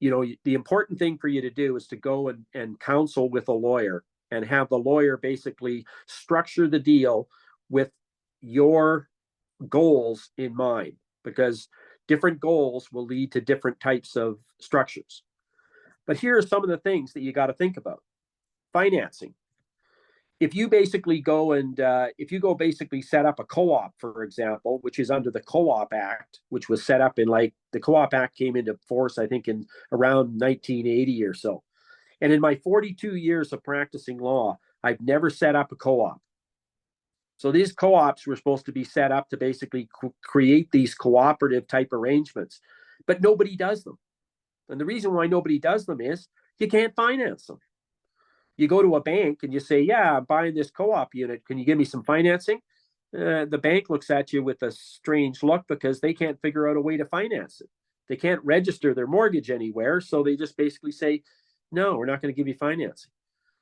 Speaker 4: You know, the important thing for you to do is to go and counsel with a lawyer and have the lawyer basically structure the deal with your goals in mind, because different goals will lead to different types of structures. But here are some of the things that you got to think about. Financing. If you basically go basically set up a co-op, for example, which is under the Co-op Act, which was set up in, like, the Co-op Act came into force, I think, in around 1980 or so. And in my 42 years of practicing law, I've never set up a co-op. So these co-ops were supposed to be set up to basically create these cooperative type arrangements, but nobody does them. And the reason why nobody does them is you can't finance them. You go to a bank and you say, yeah, I'm buying this co-op unit. Can you give me some financing? The bank looks at you with a strange look because they can't figure out a way to finance it. They can't register their mortgage anywhere. So they just basically say, no, we're not going to give you financing.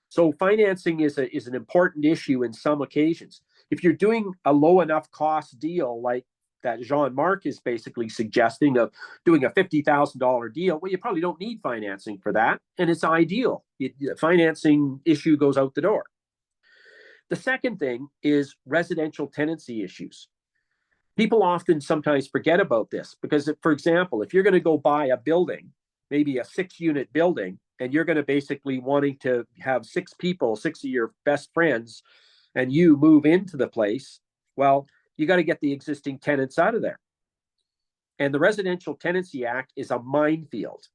Speaker 4: So financing is an important issue in some occasions. If you're doing a low enough cost deal, like that Jean-Marc is basically suggesting, of doing a $50,000 deal, well, you probably don't need financing for that, and it's ideal. The financing issue goes out the door. The second thing is residential tenancy issues. People often sometimes forget about this because, for example, if you're going to go buy a building, maybe a 6-unit building, and you're going to basically wanting to have 6 people, 6 of your best friends, and you move into the place, well, you got to get the existing tenants out of there. And the Residential Tenancy Act is a minefield.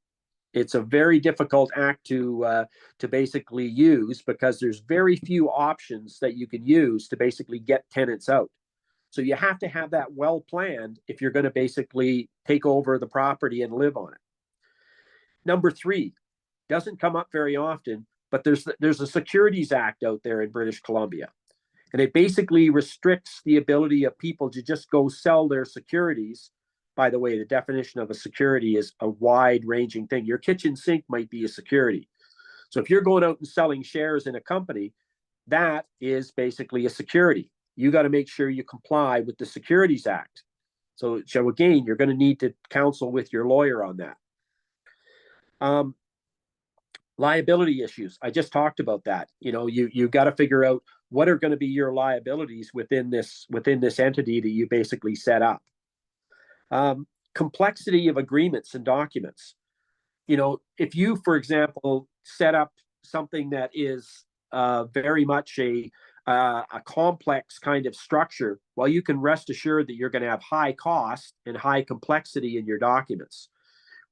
Speaker 4: It's a very difficult act to basically use, because there's very few options that you can use to basically get tenants out. So you have to have that well planned if you're going to basically take over the property and live on it. Number 3, doesn't come up very often, but there's a Securities Act out there in British Columbia. And it basically restricts the ability of people to just go sell their securities. By the way, the definition of a security is a wide-ranging thing. Your kitchen sink might be a security. So if you're going out and selling shares in a company, that is basically a security. You got to make sure you comply with the Securities Act. So again, you're going to need to counsel with your lawyer on that. Liability issues. I just talked about that. You know, you got to figure out what are going to be your liabilities within this entity that you basically set up. Complexity of agreements and documents. You know, if you, for example, set up something that is very much a complex kind of structure, well, you can rest assured that you're going to have high cost and high complexity in your documents.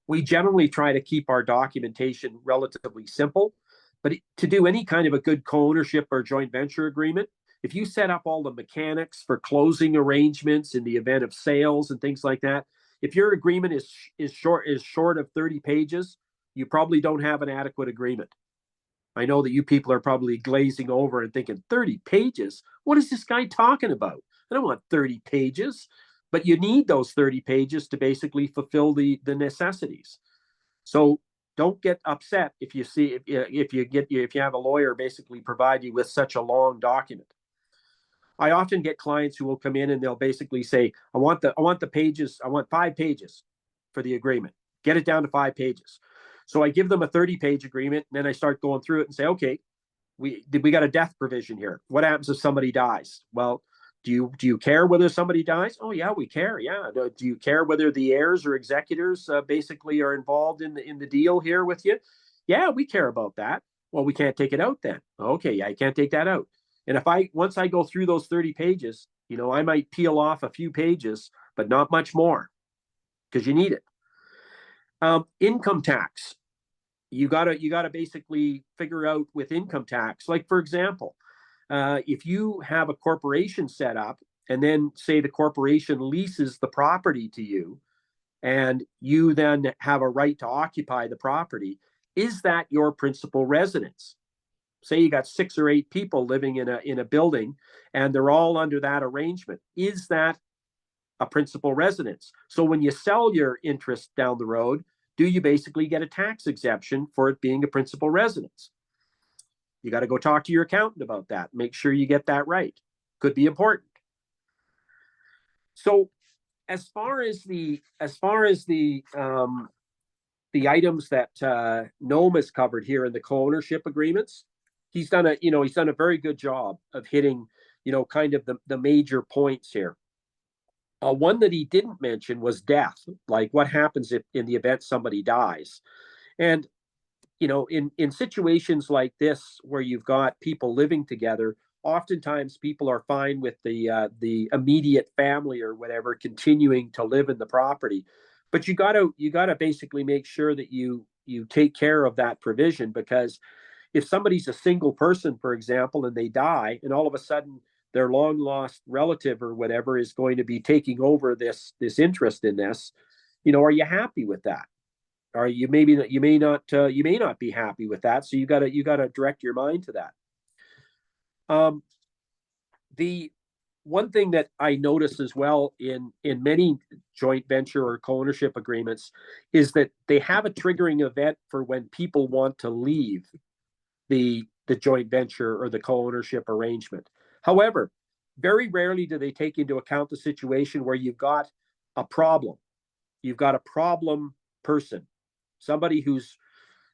Speaker 4: We generally try to keep our documentation relatively simple, but to do any kind of a good co-ownership or joint venture agreement, if you set up all the mechanics for closing arrangements in the event of sales and things like that, if your agreement is short of 30 pages, you probably don't have an adequate agreement. I know that you people are probably glazing over and thinking, 30 pages? What is this guy talking about? I don't want 30 pages. But you need those 30 pages to basically fulfill the necessities. So don't get upset if you see if you have a lawyer basically provide you with such a long document. I often get clients who will come in and they'll basically say, I want the pages, I want 5 pages for the agreement. Get it down to 5 pages. So I give them a 30-page agreement, and then I start going through it and say, okay, we got a death provision here. What happens if somebody dies? Well, do you care whether somebody dies? Oh yeah, we care. Yeah. Do you care whether the heirs or executors basically are involved in the deal here with you? Yeah, we care about that. Well, we can't take it out then. Okay, yeah, I can't take that out. And once I go through those 30 pages, you know, I might peel off a few pages, but not much more, because you need it. Income tax. You gotta basically figure out with income tax. Like, for example, if you have a corporation set up and then say the corporation leases the property to you and you then have a right to occupy the property, is that your principal residence? Say you got 6 or 8 people living in a building and they're all under that arrangement. Is that a principal residence? So when you sell your interest down the road, do you basically get a tax exemption for it being a principal residence? You got to go talk to your accountant about that. Make sure you get that right. Could be important. So as far as the items that Noam has covered here in the co-ownership agreements, he's done a very good job of hitting, kind of the major points here. One that he didn't mention was death, like what happens if in the event somebody dies. And in situations like this where you've got people living together, oftentimes people are fine with the immediate family or whatever continuing to live in the property. But you gotta basically make sure that you take care of that provision, because if somebody's a single person, for example, and they die, and all of a sudden their long lost relative or whatever is going to be taking over this interest in this, are you happy with that? Or you may not be happy with that. So you gotta direct your mind to that. The one thing that I notice as well in many joint venture or co-ownership agreements is that they have a triggering event for when people want to leave the joint venture or the co-ownership arrangement. However, very rarely do they take into account the situation where you've got a problem. You've got a problem person, somebody who's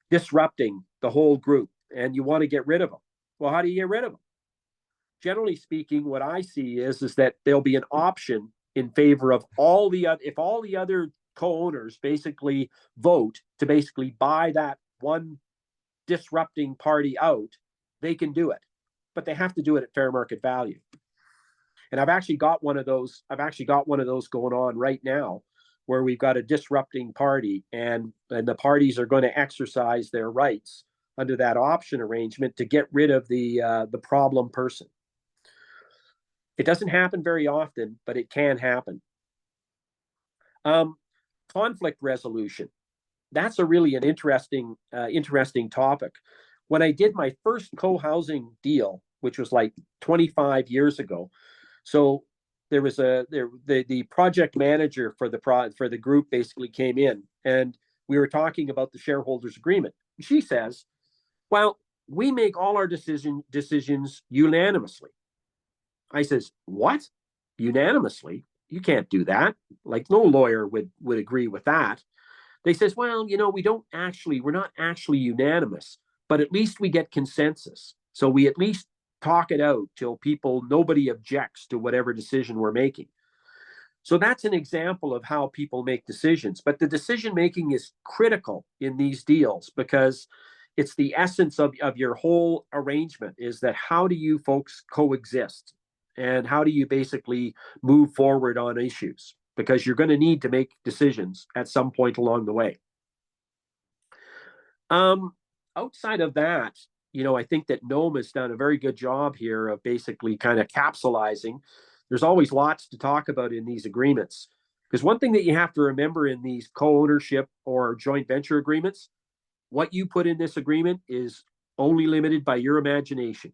Speaker 4: disrupting the whole group, and you want to get rid of them. Well, how do you get rid of them? Generally speaking, what I see is that there'll be an option in favor of if all the other co-owners basically vote to basically buy that one disrupting party out, they can do it, but they have to do it at fair market value. And I've actually got one of those going on right now, where we've got a disrupting party, and the parties are going to exercise their rights under that option arrangement to get rid of the problem person. It doesn't happen very often, but it can happen. Conflict resolution. That's an interesting topic. When I did my first co-housing deal, which was like 25 years ago, so there was the project manager for the group basically came in, and we were talking about the shareholders agreement. She says, "Well, we make all our decisions unanimously." I says, "What? Unanimously? You can't do that. Like, no lawyer would agree with that." They says, "Well, we're not actually unanimous, but at least we get consensus. So we at least talk it out till nobody objects to whatever decision we're making." So that's an example of how people make decisions. But the decision making is critical in these deals, because it's the essence of your whole arrangement, is that how do you folks coexist? And how do you basically move forward on issues? Because you're going to need to make decisions at some point along the way. Outside of that, I think that Noam has done a very good job here of basically kind of capsulizing. There's always lots to talk about in these agreements, because one thing that you have to remember in these co-ownership or joint venture agreements, what you put in this agreement is only limited by your imagination.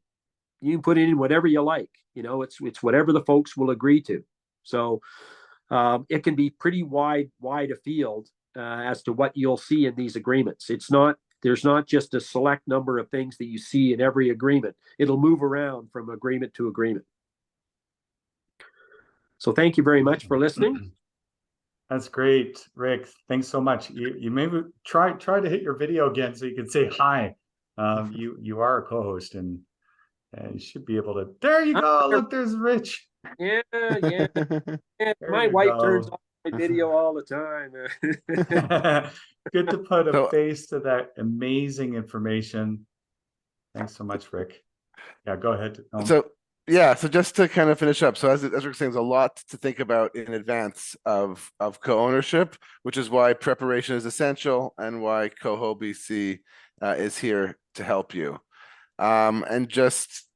Speaker 4: You can put in whatever you like. It's whatever the folks will agree to. So it can be pretty wide a field as to what you'll see in these agreements. There's not just a select number of things that you see in every agreement. It'll move around from agreement to agreement. So thank you very much for listening.
Speaker 1: That's great, Rick. Thanks so much. You maybe try to hit your video again so you can say hi. You are a co-host, and you should be able to. There you go. Look, there's Rich.
Speaker 4: Yeah. My wife turns off my video all the time.
Speaker 1: Good to put a face to that amazing information. Thanks so much, Rick. Yeah, go ahead.
Speaker 2: So just to kind of finish up. So as Rick saying, there's a lot to think about in advance of co-ownership, which is why preparation is essential and why Coho BC is here to help you. And just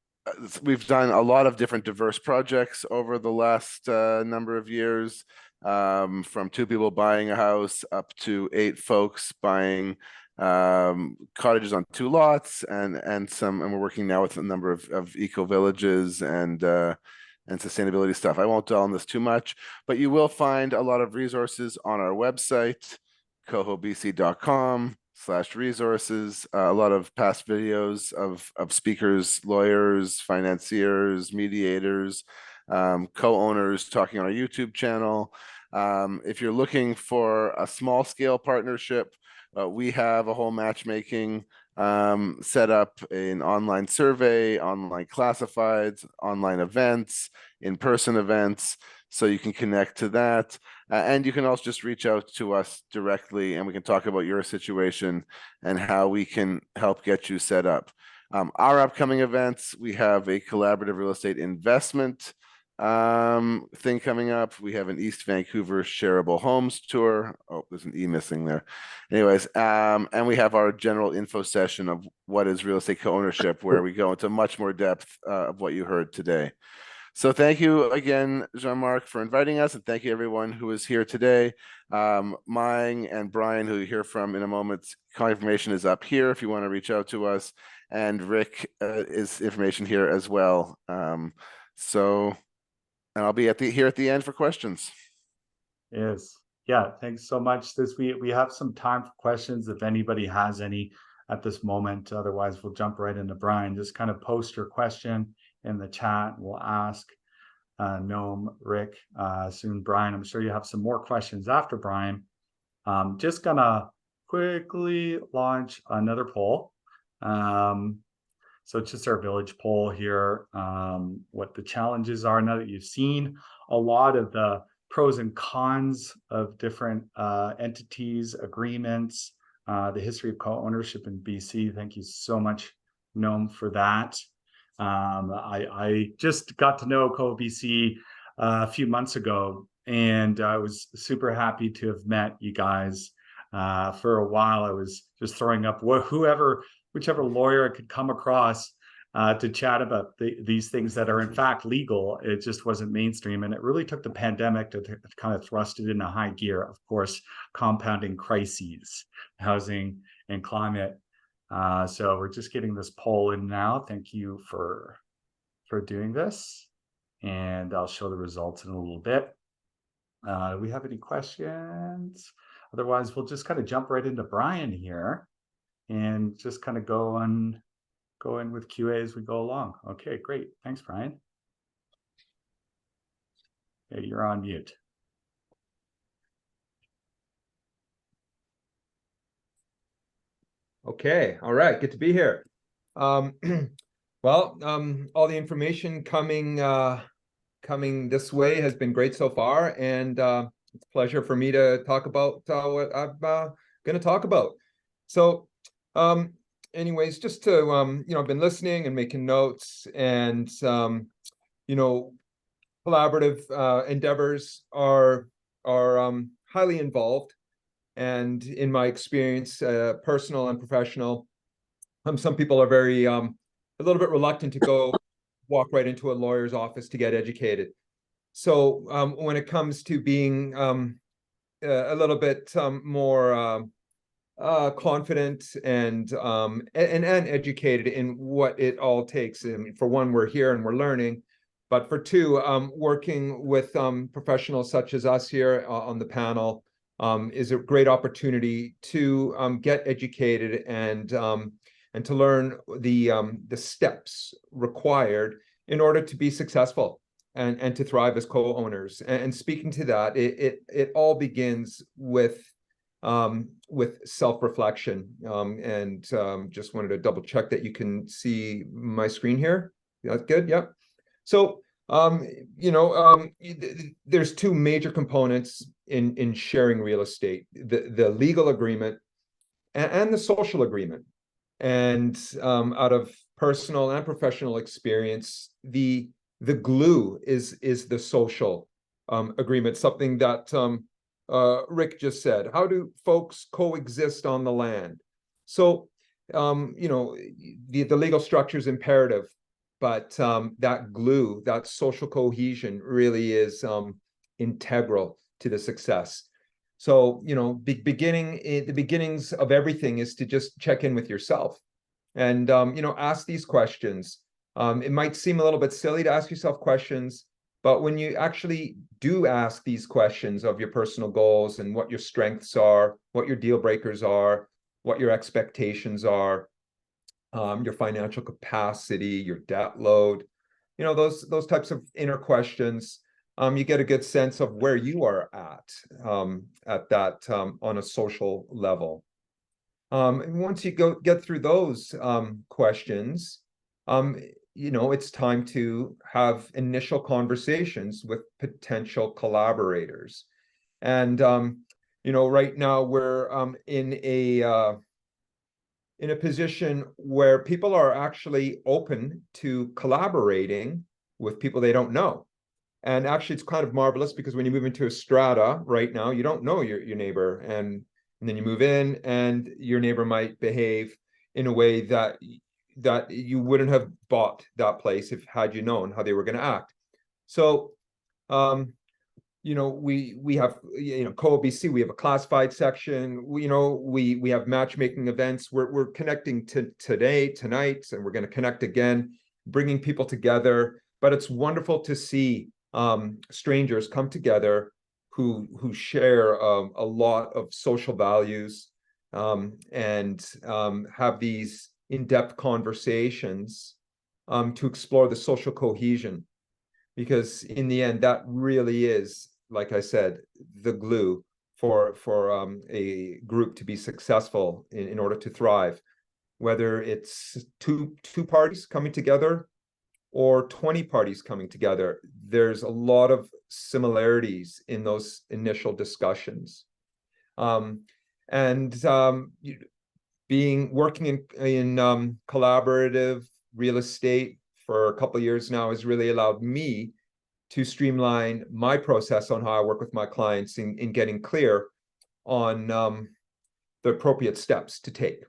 Speaker 2: we've done a lot of different diverse projects over the last number of years, from 2 people buying a house up to 8 folks buying cottages on 2 lots, and we're working now with a number of eco villages and sustainability stuff. I won't dwell on this too much, but you will find a lot of resources on our website, cohobc.com/resources, a lot of past videos of speakers, lawyers, financiers, mediators, co-owners talking on our YouTube channel. If you're looking for a small scale partnership, we have a whole matchmaking set up, an online survey, online classifieds, online events, in-person events, so you can connect to that. And you can also just reach out to us directly, and we can talk about your situation and how we can help get you set up. Our upcoming events, we have a collaborative real estate investment thing coming up. We have an East Vancouver shareable homes tour. Oh, there's an E missing there. Anyways, and we have our general info session of what is real estate co-ownership, where we go into much more depth of what you heard today. So thank you again, Jean-Marc, for inviting us, and thank you everyone who is here today. Mine and Brian, who you hear from in a moment, contact information is up here if you want to reach out to us, and Rick is information here as well. And I'll be here at the end for questions.
Speaker 1: Yes. Yeah, thanks so much. We have some time for questions if anybody has any at this moment. Otherwise, we'll jump right into Brian. Just kind of post your question in the chat. We'll ask Noam, Rick, soon Brian. I'm sure you have some more questions after Brian. Just gonna quickly launch another poll. So it's just our village poll here, what the challenges are now that you've seen a lot of the pros and cons of different entities, agreements, the history of co-ownership in BC. Thank you so much, Noam, for that. I just got to know CoBC a few months ago, and I was super happy to have met you guys. For a while, I was just throwing up whichever lawyer I could come across to chat about these things that are in fact legal. It just wasn't mainstream, and it really took the pandemic to kind of thrust it into high gear. Of course, compounding crises, housing and climate. So we're just getting this poll in now. Thank you for doing this, and I'll show the results in a little bit. Do we have any questions? Otherwise, we'll just kind of jump right into Brian here and just kind of go in with QA as we go along. Okay, great. Thanks, Brian. Okay, you're on mute.
Speaker 5: Okay, all right, good to be here. Well, all the information coming this way has been great so far, and it's a pleasure for me to talk about what I'm going to talk about. So, anyways, just to I've been listening and making notes, and collaborative endeavors are highly involved. And in my experience, personal and professional, some people are very a little bit reluctant to go walk right into a lawyer's office to get educated. So when it comes to being a little bit more confident and educated in what it all takes, I mean, for one, we're here and we're learning, but for two, working with professionals such as us here on the panel is a great opportunity to get educated and to learn the steps required in order to be successful and to thrive as co-owners. And speaking to that, it all begins with self-reflection. And just wanted to double check that you can see my screen here. That's good. Yep. So there's two major components in sharing real estate: the legal agreement and the social agreement. And out of personal and professional experience, the glue is the social agreement. Something that Rick just said. How do folks coexist on the land? So the legal structure is imperative but that glue, that social cohesion really is integral to the success. So, you know, the beginnings of everything is to just check in with yourself and, you know, ask these questions. It might seem a little bit silly to ask yourself questions, but when you actually do ask these questions of your personal goals and what your strengths are, what your deal breakers are, what your expectations are, your financial capacity, your debt load, you know, those types of inner questions, you get a good sense of where you are at that on a social level. And once you get through those questions, you know, it's time to have initial conversations with potential collaborators. And you know, right now we're in a position where people are actually open to collaborating with people they don't know. And actually, it's kind of marvelous because when you move into a strata right now, you don't know your neighbor. And then you move in and your neighbor might behave in a way that you wouldn't have bought that place if had you known how they were going to act. So, you know, we have, you know, co-BC, we have a classified section, you know, we have matchmaking events. We're connecting tonight, and we're going to connect again, bringing people together. But it's wonderful to see strangers come together who share a lot of social values, and have these in-depth conversations to explore the social cohesion. Because in the end, that really is, like I said, the glue for a group to be successful in order to thrive. Whether it's two parties coming together or 20 parties coming together, there's a lot of similarities in those initial discussions. And working in collaborative real estate for a couple of years now has really allowed me to streamline my process on how I work with my clients in getting clear on the appropriate steps to take.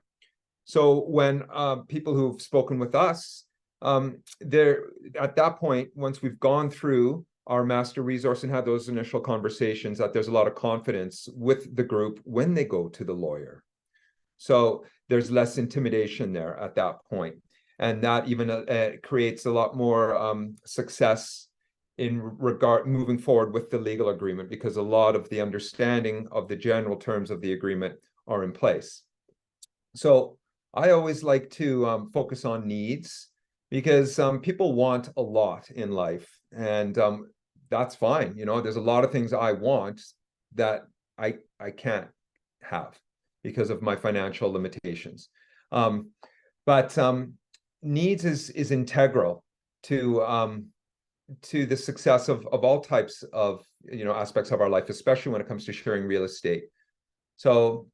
Speaker 5: So when people who've spoken with us, they're at that point, once we've gone through our master resource and had those initial conversations, that there's a lot of confidence with the group when they go to the lawyer. So there's less intimidation there at that point. And that even creates a lot more success in regard moving forward with the legal agreement, because a lot of the understanding of the general terms of the agreement are in place. So I always like to focus on needs, because people want a lot in life, and that's fine. You know, there's a lot of things I want that I can't have because of my financial limitations. But needs is integral to the success of all types of, you know, aspects of our life, especially when it comes to sharing real estate. So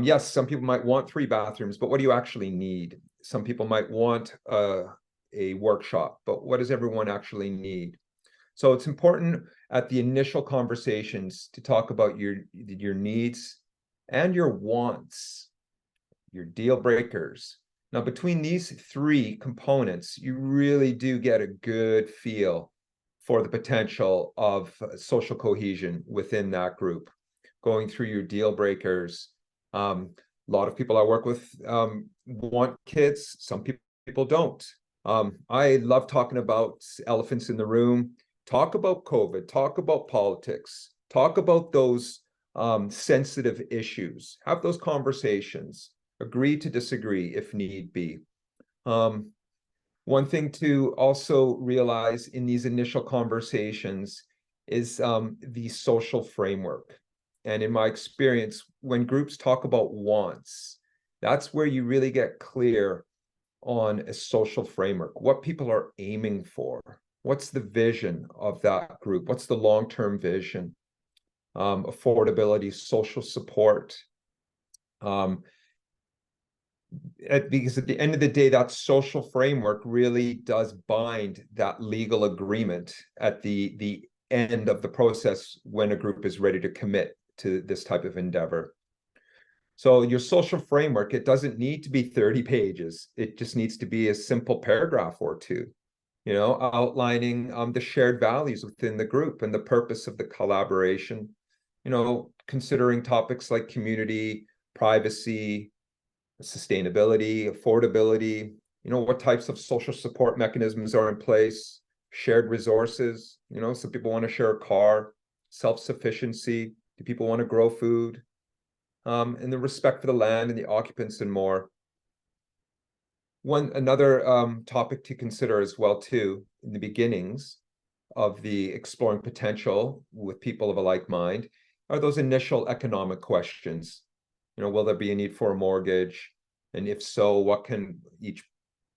Speaker 5: yes, some people might want 3 bathrooms, but what do you actually need? Some people might want a workshop, but what does everyone actually need? So it's important at the initial conversations to talk about your needs and your wants, your deal breakers. Now, between these 3 components, you really do get a good feel for the potential of social cohesion within that group. Going through your deal breakers. A lot of people I work with want kids. Some people don't. I love talking about elephants in the room. Talk about COVID. Talk about politics. Talk about those sensitive issues. Have those conversations. Agree to disagree if need be. One thing to also realize in these initial conversations is the social framework. And in my experience, when groups talk about wants, that's where you really get clear on a social framework, what people are aiming for. What's the vision of that group? What's the long-term vision? Affordability, social support. Because at the end of the day, that social framework really does bind that legal agreement at the end of the process when a group is ready to commit to this type of endeavor. So your social framework, it doesn't need to be 30 pages. It just needs to be a simple paragraph or 2. outlining the shared values within the group and the purpose of the collaboration, considering topics like community, privacy, sustainability, affordability, what types of social support mechanisms are in place, shared resources, some people want to share a car, self-sufficiency, do people want to grow food, and the respect for the land and the occupants and more. Another topic to consider as well too, in the beginnings of the exploring potential with people of a like mind, are those initial economic questions. Will there be a need for a mortgage? And if so, what can each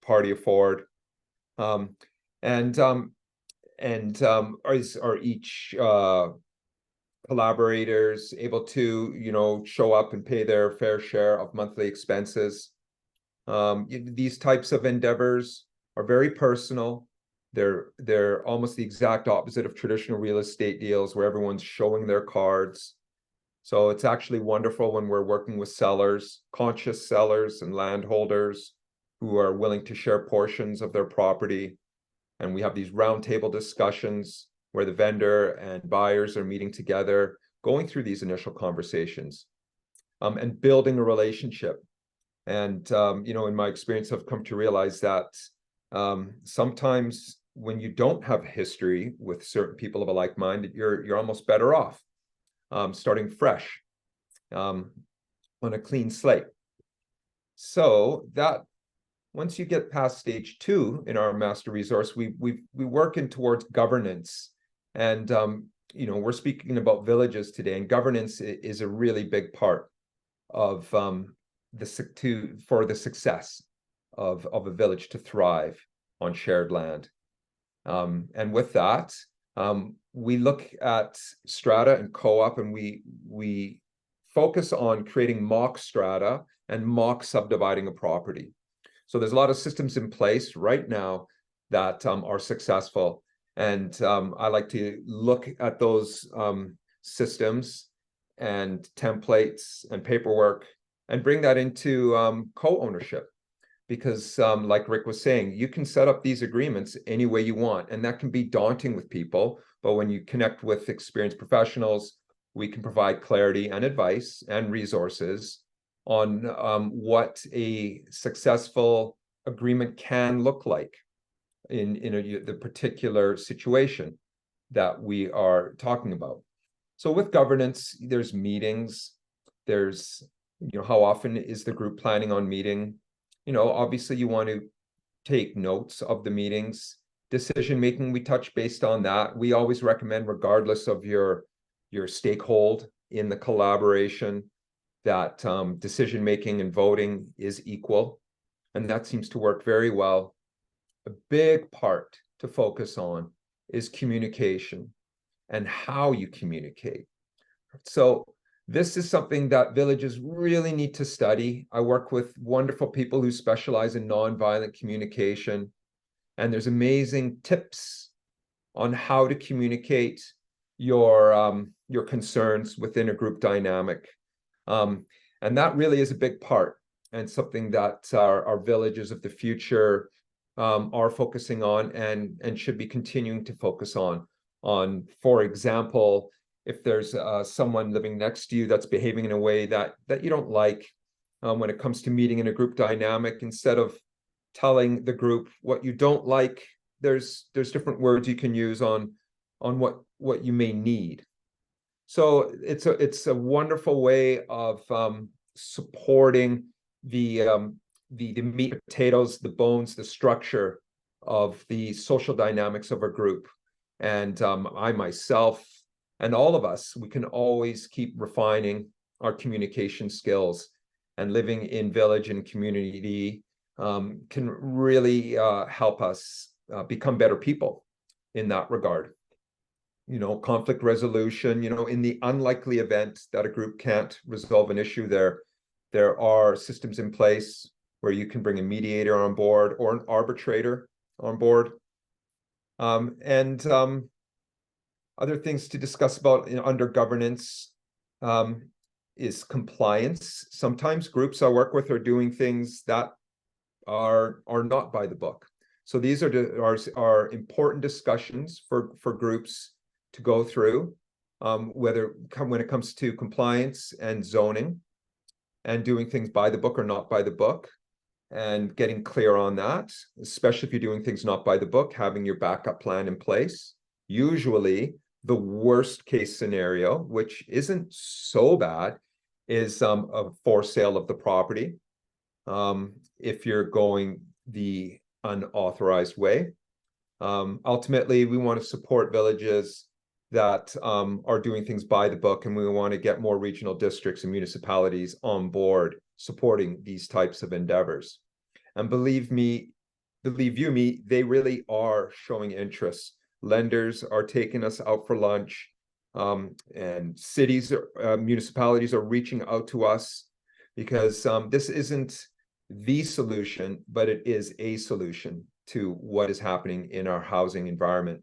Speaker 5: party afford? Are each collaborators able to, show up and pay their fair share of monthly expenses? These types of endeavors are very personal. They're almost the exact opposite of traditional real estate deals where everyone's showing their cards. So it's actually wonderful when we're working with sellers, conscious sellers and landholders who are willing to share portions of their property. And we have these roundtable discussions where the vendor and buyers are meeting together, going through these initial conversations, and building a relationship. And, in my experience, I've come to realize that sometimes when you don't have history with certain people of a like mind, you're almost better off starting fresh on a clean slate. So that once you get past stage 2 in our master resource, we working towards governance. And, we're speaking about villages today, and governance is a really big part of for the success of a village to thrive on shared land. And with that, we look at strata and co-op, and we focus on creating mock strata and mock subdividing a property. So there's a lot of systems in place right now that are successful. And I like to look at those systems and templates and paperwork and bring that into co-ownership. Because like Rick was saying, you can set up these agreements any way you want, and that can be daunting with people. But when you connect with experienced professionals, we can provide clarity and advice and resources on what a successful agreement can look like in the particular situation that we are talking about. So with governance, there's meetings, there's, how often is the group planning on meeting? Obviously you want to take notes of the meetings. Decision making, we touch based on that. We always recommend, regardless of your stakehold in the collaboration, that decision making and voting is equal, and that seems to work very well. A big part to focus on is communication and how you communicate. So this is something that villages really need to study. I work with wonderful people who specialize in nonviolent communication, and there's amazing tips on how to communicate your concerns within a group dynamic. And that really is a big part, and something that our villages of the future are focusing on and should be continuing to focus on. For example, if there's someone living next to you that's behaving in a way that you don't like, when it comes to meeting in a group dynamic, instead of telling the group what you don't like, there's different words you can use on what you may need. So it's a wonderful way of supporting the meat and potatoes, the bones, the structure of the social dynamics of a group. And I myself and all of us, we can always keep refining our communication skills, and living in village and community can really help us become better people in that regard. Conflict resolution, in the unlikely event that a group can't resolve an issue, there are systems in place where you can bring a mediator on board or an arbitrator on board. Other things to discuss about under governance is compliance. Sometimes groups I work with are doing things that are not by the book. So these are important discussions for groups to go through, when it comes to compliance and zoning and doing things by the book or not by the book, and getting clear on that, especially if you're doing things not by the book, having your backup plan in place. Usually the worst case scenario, which isn't so bad, is a for sale of the property. If you're going the unauthorized way. Ultimately, we want to support villages that are doing things by the book, and we want to get more regional districts and municipalities on board supporting these types of endeavors. And believe you me, they really are showing interest. Lenders are taking us out for lunch, and cities, municipalities are reaching out to us because this isn't the solution, but it is a solution to what is happening in our housing environment.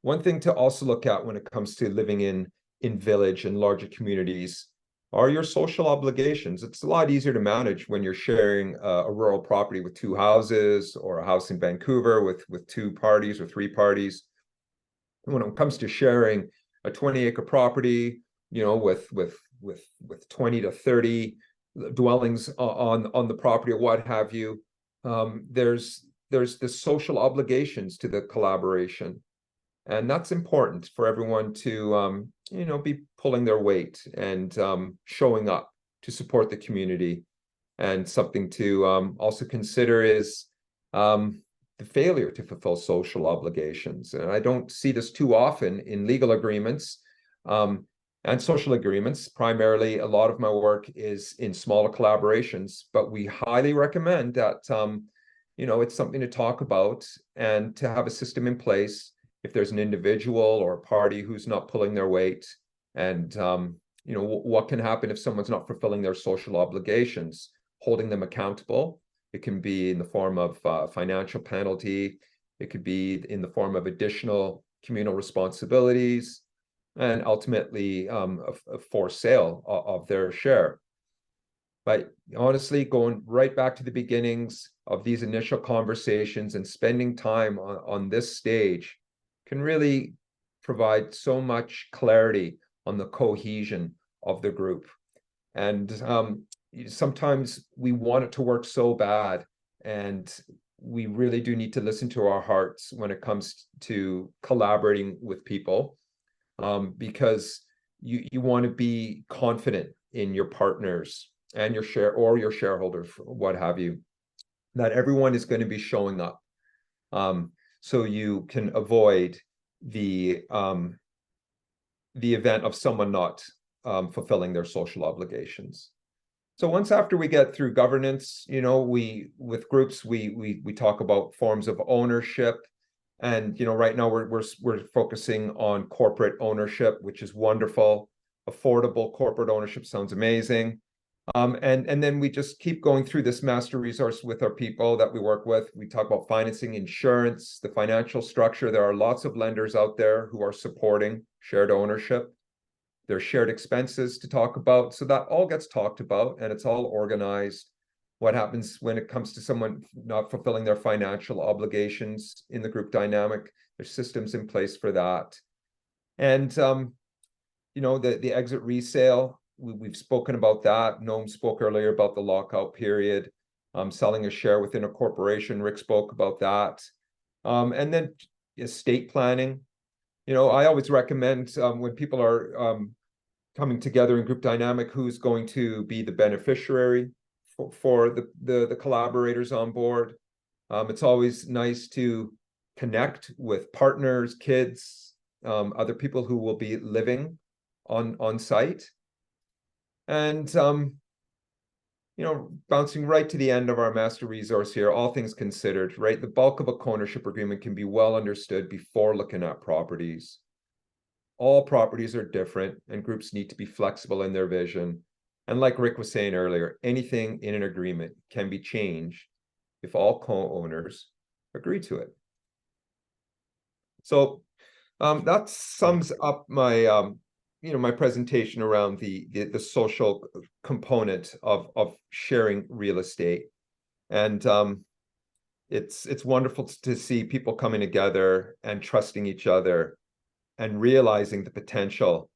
Speaker 5: One thing to also look at when it comes to living in village and larger communities are your social obligations. It's a lot easier to manage when you're sharing a rural property with 2 houses, or a house in Vancouver with 2 parties or 3 parties. When it comes to sharing a 20-acre property, with 20 to 30 dwellings on the property or what have you, there's the social obligations to the collaboration, and that's important for everyone to be pulling their weight and showing up to support the community. And something to also consider is the failure to fulfill social obligations, and I don't see this too often in legal agreements and social agreements. Primarily, a lot of my work is in smaller collaborations, but we highly recommend that it's something to talk about and to have a system in place if there's an individual or a party who's not pulling their weight, and what can happen if someone's not fulfilling their social obligations, holding them accountable. It can be in the form of financial penalty. It could be in the form of additional communal responsibilities, and ultimately a forced sale of their share. But honestly, going right back to the beginnings of these initial conversations and spending time on this stage can really provide so much clarity on the cohesion of the group. And sometimes we want it to work so bad, and we really do need to listen to our hearts when it comes to collaborating with people, because you want to be confident in your partners and your shareholders, what have you, that everyone is going to be showing up, so you can avoid the event of someone not fulfilling their social obligations. So once after we get through governance, with groups, we talk about forms of ownership. And right now we're focusing on corporate ownership, which is wonderful. Affordable corporate ownership sounds amazing. And then we just keep going through this master resource with our people that we work with. We talk about financing, insurance, the financial structure. There are lots of lenders out there who are supporting shared ownership. There's shared expenses to talk about. So that all gets talked about, and it's all organized. What happens when it comes to someone not fulfilling their financial obligations in the group dynamic? There's systems in place for that. And the exit resale, we've spoken about that. Noam spoke earlier about the lockout period, selling a share within a corporation. Rick spoke about that. And then estate planning. I always recommend when people are coming together in group dynamic, who's going to be the beneficiary for the collaborators on board. It's always nice to connect with partners, kids, other people who will be living on site. And bouncing right to the end of our master resource here, all things considered, right? The bulk of a co-ownership agreement can be well understood before looking at properties. All properties are different, and groups need to be flexible in their vision. And like Rick was saying earlier, anything in an agreement can be changed if all co-owners agree to it. So that sums up my my presentation around the social component of sharing real estate. And it's wonderful to see people coming together and trusting each other and realizing the potential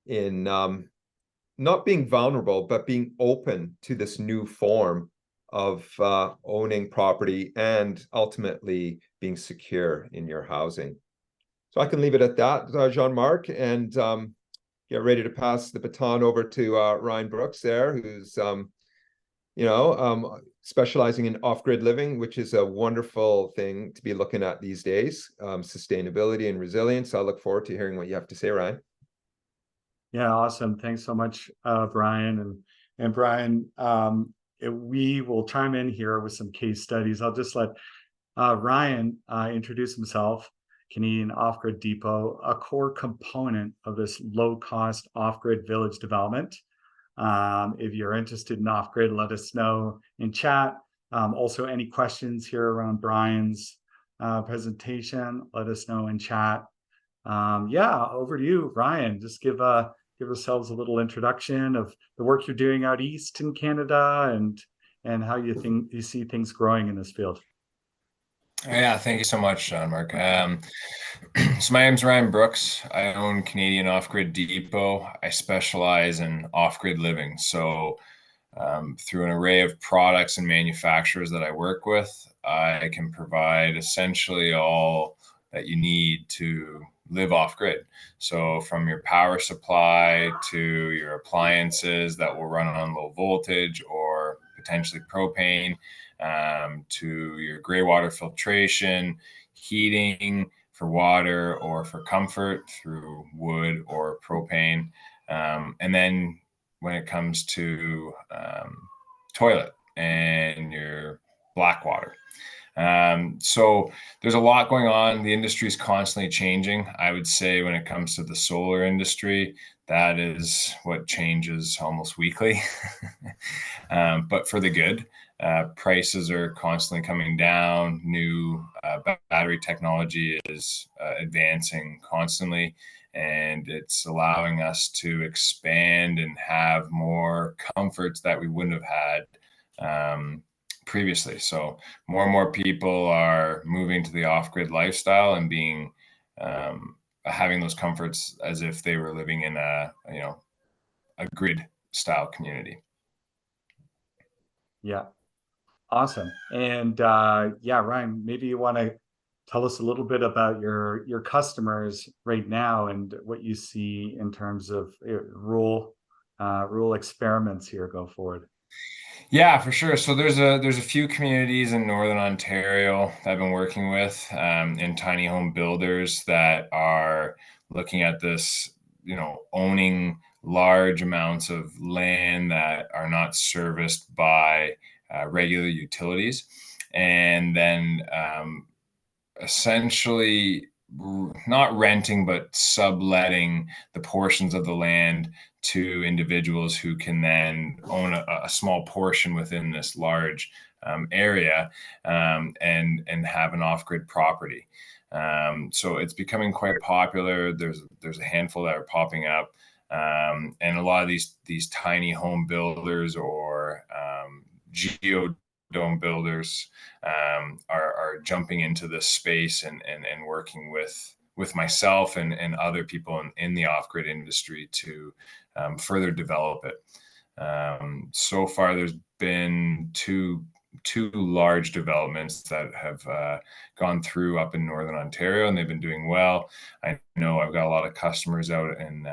Speaker 5: in not being vulnerable, but being open to this new form of owning property and ultimately being secure in your housing. So I can leave it at that, Jean-Marc, and get ready to pass the baton over to Ryan Brooks there, who's specializing in off-grid living, which is a wonderful thing to be looking at these days, sustainability and resilience. I look forward to hearing what you have to say, Ryan.
Speaker 1: Yeah, awesome. Thanks so much, Brian. And Brian, we will chime in here with some case studies. I'll just let Ryan introduce himself. Canadian Off-Grid Depot, a core component of this low-cost off-grid village development. If you're interested in off-grid, let us know in chat. Also, any questions here around Brian's presentation, let us know in chat. Yeah, over to you, Ryan. Just give ourselves a little introduction of the work you're doing out east in Canada and how you see things growing in this field.
Speaker 6: Yeah, thank you so much, Jean-Marc. So my name's Ryan Brooks. I own Canadian Off-Grid Depot. I specialize in off-grid living. So through an array of products and manufacturers that I work with, I can provide essentially all that you need to live off-grid. So from your power supply to your appliances that will run on low voltage or potentially propane, to your gray water filtration, heating for water or for comfort through wood or propane. And then when it comes to toilet and your black water. So there's a lot going on. The industry is constantly changing. I would say when it comes to the solar industry, that is what changes almost weekly, but for the good. Prices are constantly coming down. New battery technology is advancing constantly, and it's allowing us to expand and have more comforts that we wouldn't have had previously. So more and more people are moving to the off-grid lifestyle and being having those comforts as if they were living in a grid style community.
Speaker 1: Yeah, awesome. And yeah, Ryan, maybe you want to tell us a little bit about your customers right now and what you see in terms of rural experiments here go forward.
Speaker 6: Yeah, for sure. So there's a few communities in Northern Ontario that I've been working with in tiny home builders that are looking at this, owning large amounts of land that are not serviced by regular utilities, and then essentially not renting but subletting the portions of the land to individuals who can then own a small portion within this large area and have an off-grid property. So it's becoming quite popular. There's a handful that are popping up, and a lot of these tiny home builders or geodome builders are jumping into this space and working with myself and other people in the off-grid industry to further develop it. So far, there's been two large developments that have gone through up in Northern Ontario, and they've been doing well. I know I've got a lot of customers out in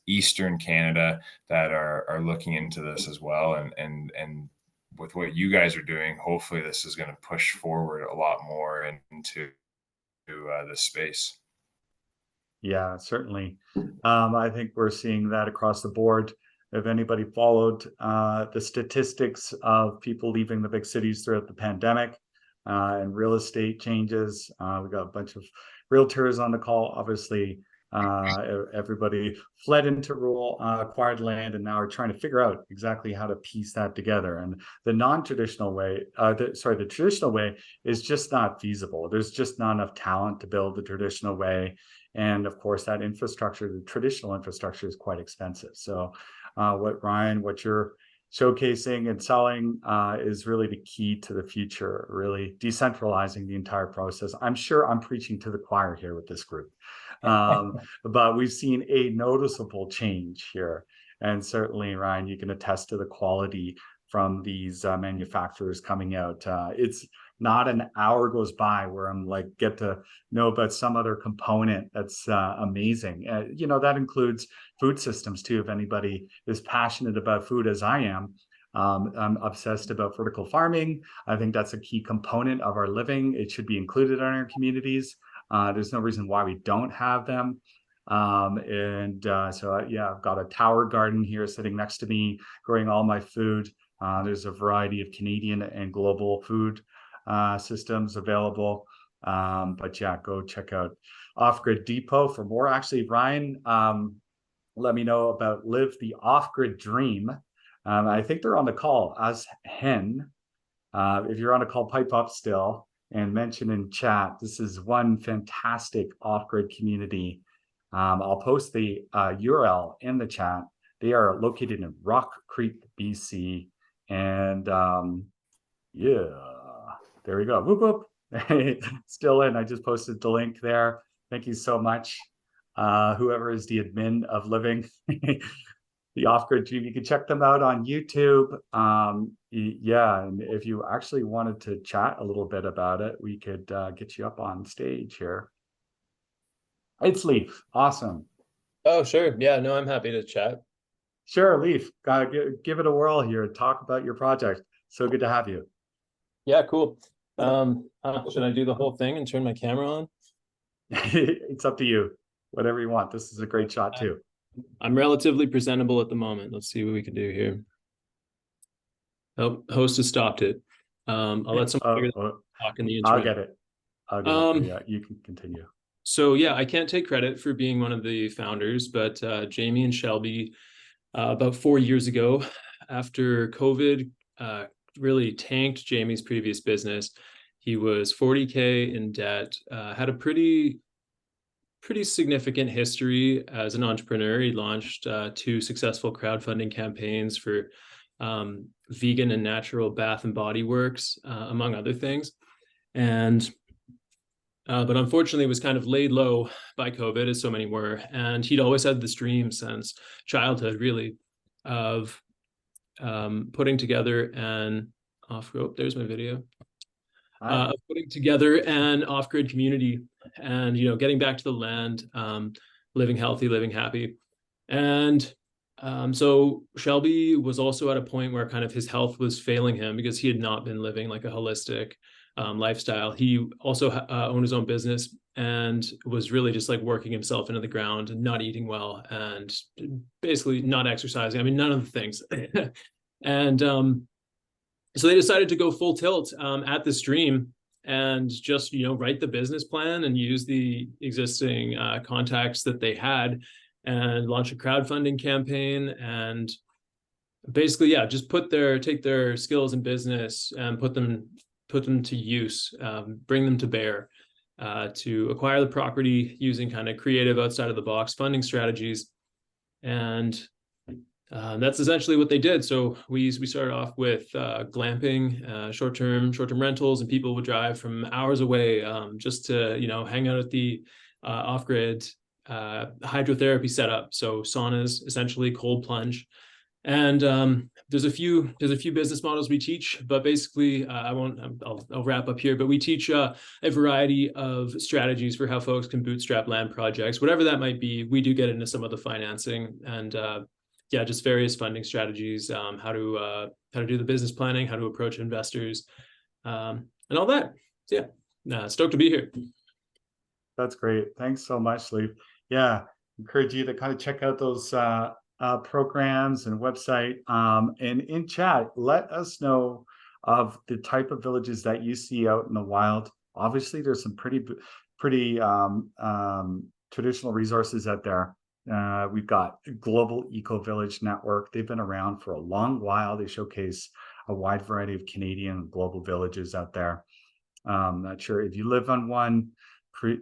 Speaker 6: Eastern Canada that are looking into this as well, and with what you guys are doing, hopefully this is going to push forward a lot more into this space.
Speaker 1: Yeah, certainly. I think we're seeing that across the board. If anybody followed the statistics of people leaving the big cities throughout the pandemic and real estate changes, we got a bunch of realtors on the call. Obviously, everybody fled into rural acquired land and now are trying to figure out exactly how to piece that together. And the non-traditional way, the traditional way is just not feasible. There's just not enough talent to build the traditional way. And of course, that infrastructure, the traditional infrastructure, is quite expensive. So what you're showcasing and selling is really the key to the future, really decentralizing the entire process. I'm sure I'm preaching to the choir here with this group, but we've seen a noticeable change here. And certainly, Ryan, you can attest to the quality from these manufacturers coming out. It's not an hour goes by where I'm like, get to know about some other component that's amazing. You know, that includes food systems too. If anybody is passionate about food as I am, I'm obsessed about vertical farming. I think that's a key component of our living. It should be included in our communities. There's no reason why we don't have them. Yeah, I've got a tower garden here sitting next to me, growing all my food. There's a variety of Canadian and global food systems available. But yeah, go check out Off Grid Depot for more. Actually, Ryan, let me know about Live the Off Grid Dream. I think they're on the call as hen. If you're on a call, pipe up still and mention in chat. This is one fantastic off-grid community. I'll post the URL in the chat. They are located in Rock Creek, BC. And yeah, there we go. Whoop, whoop. Still in. I just posted the link there. Thank you so much. Whoever is the admin of Living the Off-Grid Dream, you can check them out on YouTube. Yeah, and if you actually wanted to chat a little bit about it, we could get you up on stage here. It's Leaf. Awesome.
Speaker 7: Oh, sure. Yeah, no, I'm happy to chat.
Speaker 1: Sure, Leaf. Give it a whirl here. Talk about your project. So good to have you.
Speaker 7: Yeah, cool. Should I do the whole thing and turn my camera on?
Speaker 1: It's up to you. Whatever you want. This is a great shot too.
Speaker 7: I'm relatively presentable at the moment. Let's see what we can do here. Oh, host has stopped it. I'll let someone talk in the intro.
Speaker 1: I'll get it. Yeah, you can continue.
Speaker 7: So yeah, I can't take credit for being one of the founders, but Jamie and Shelby, about 4 years ago, after COVID really tanked Jamie's previous business, he was 40K in debt, had a pretty significant history as an entrepreneur. He launched 2 successful crowdfunding campaigns for vegan and natural bath and body works, among other things. And but unfortunately was kind of laid low by COVID, as so many were. And he'd always had this dream since childhood, really, of putting together an there's my video. Putting together an off-grid community and, you know, getting back to the land, living healthy, living happy. And so Shelby was also at a point where kind of his health was failing him because he had not been living like a holistic lifestyle. He also owned his own business and was really just like working himself into the ground and not eating well and basically not exercising. I mean, none of the things. And so they decided to go full tilt at this dream and just, you know, write the business plan and use the existing contacts that they had and launch a crowdfunding campaign and basically, yeah, just take their skills in business and put them to use, bring them to bear to acquire the property using kind of creative outside of the box funding strategies. And that's essentially what they did. So we started off with glamping, short-term rentals, and people would drive from hours away just to, you know, hang out at the off-grid hydrotherapy setup. So saunas, essentially cold plunge. And there's a few business models we teach, but basically I'll wrap up here, but we teach a variety of strategies for how folks can bootstrap land projects, whatever that might be. We do get into some of the financing and yeah, just various funding strategies, how to do the business planning, how to approach investors, and all that. So yeah, stoked to be here.
Speaker 1: That's great. Thanks so much, Leaf. Yeah, encourage you to kind of check out those programs and website. And in chat, let us know of the type of villages that you see out in the wild. Obviously, there's some pretty traditional resources out there. We've got Global Eco Village Network. They've been around for a long while. They showcase a wide variety of Canadian and global villages out there. Not sure if you live on one,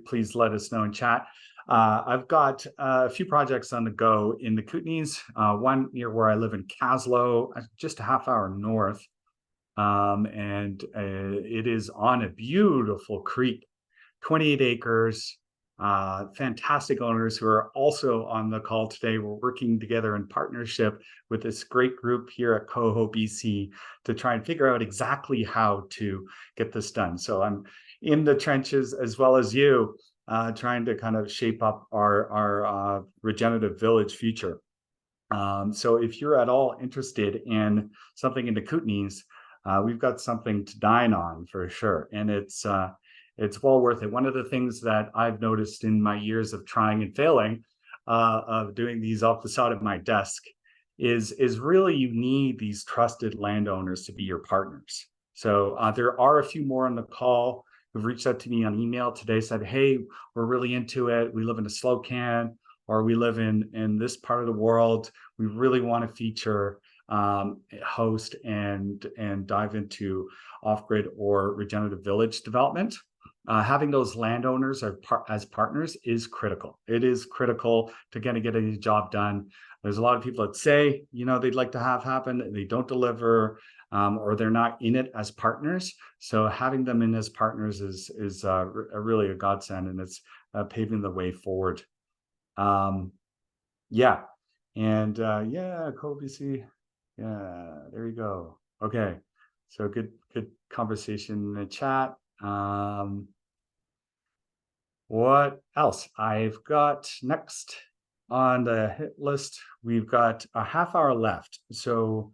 Speaker 1: please let us know in chat. I've got a few projects on the go in the Kootenays, one near where I live in Caslow, just a half hour north. And it is on a beautiful creek, 28 acres, fantastic owners who are also on the call today. We're working together in partnership with this great group here at Coho, BC, to try and figure out exactly how to get this done. So I'm in the trenches as well as you, trying to kind of shape up our regenerative village future. So if you're at all interested in something in the Kootenays, we've got something to dine on for sure, and it's well worth it. One of the things that I've noticed in my years of trying and failing, of doing these off the side of my desk, is really you need these trusted landowners to be your partners. So there are a few more on the call who've reached out to me on email today, said, "Hey, we're really into it. We live in a slow can, or we live in this part of the world. We really want to feature, host and dive into off-grid or regenerative village development." Having those landowners as partners is critical. It is critical to get a job done. There's a lot of people that say, they'd like to have happen, they don't deliver, or they're not in it as partners. So having them in as partners is really a godsend, and it's paving the way forward. Yeah, and CoBC. Yeah, there you go. Okay, so good conversation in the chat. What else? I've got next on the hit list, we've got a half hour left. So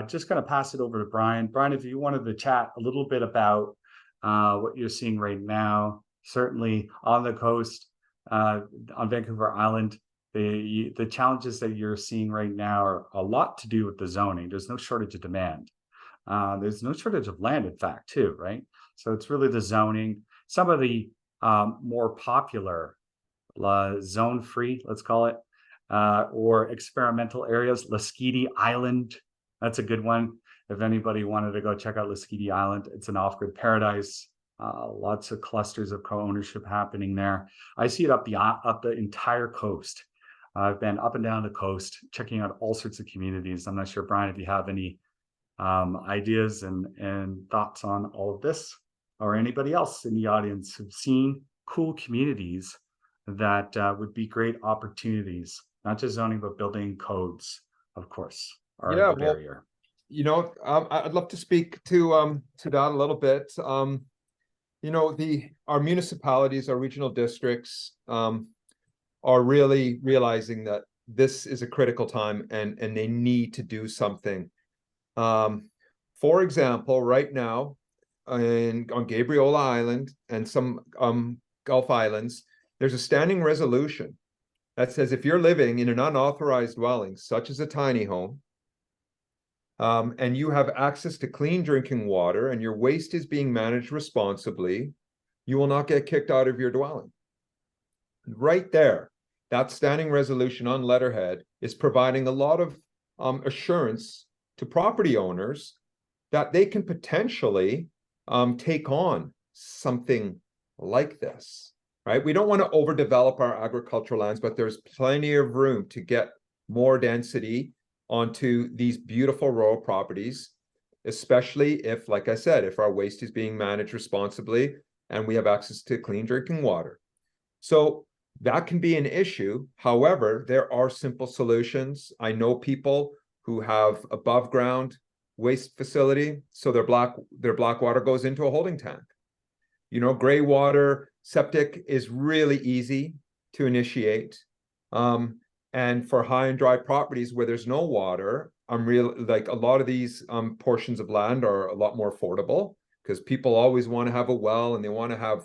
Speaker 1: just going to pass it over to Brian. Brian, if you wanted to chat a little bit about what you're seeing right now, certainly on the coast, on Vancouver Island, the challenges that you're seeing right now are a lot to do with the zoning. There's no shortage of demand. There's no shortage of land, in fact, too, right? So it's really the zoning. Some of the more popular zone-free, let's call it, or experimental areas. Lasqueti Island, that's a good one. If anybody wanted to go check out Lasqueti Island, it's an off-grid paradise. Lots of clusters of co-ownership happening there. I see it up the entire coast. I've been up and down the coast, checking out all sorts of communities. I'm not sure, Brian, if you have any ideas and thoughts on all of this, or anybody else in the audience who've seen cool communities that would be great opportunities, not just zoning, but building codes, of course, are the barrier.
Speaker 5: I'd love to speak to that a little bit. Our municipalities, our regional districts, are really realizing that this is a critical time and they need to do something. For example, right now on Gabriola Island and some Gulf Islands, there's a standing resolution that says if you're living in an unauthorized dwelling, such as a tiny home, and you have access to clean drinking water and your waste is being managed responsibly, you will not get kicked out of your dwelling. Right there, that standing resolution on letterhead is providing a lot of assurance to property owners that they can potentially take on something like this, right? We don't want to overdevelop our agricultural lands, but there's plenty of room to get more density onto these beautiful rural properties, especially if, like I said, if our waste is being managed responsibly and we have access to clean drinking water. So that can be an issue. However, there are simple solutions. I know people who have above ground waste facility, so their black water goes into a holding tank. Gray water septic is really easy to initiate. And for high and dry properties where there's no water, a lot of these portions of land are a lot more affordable because people always want to have a well and they want to have,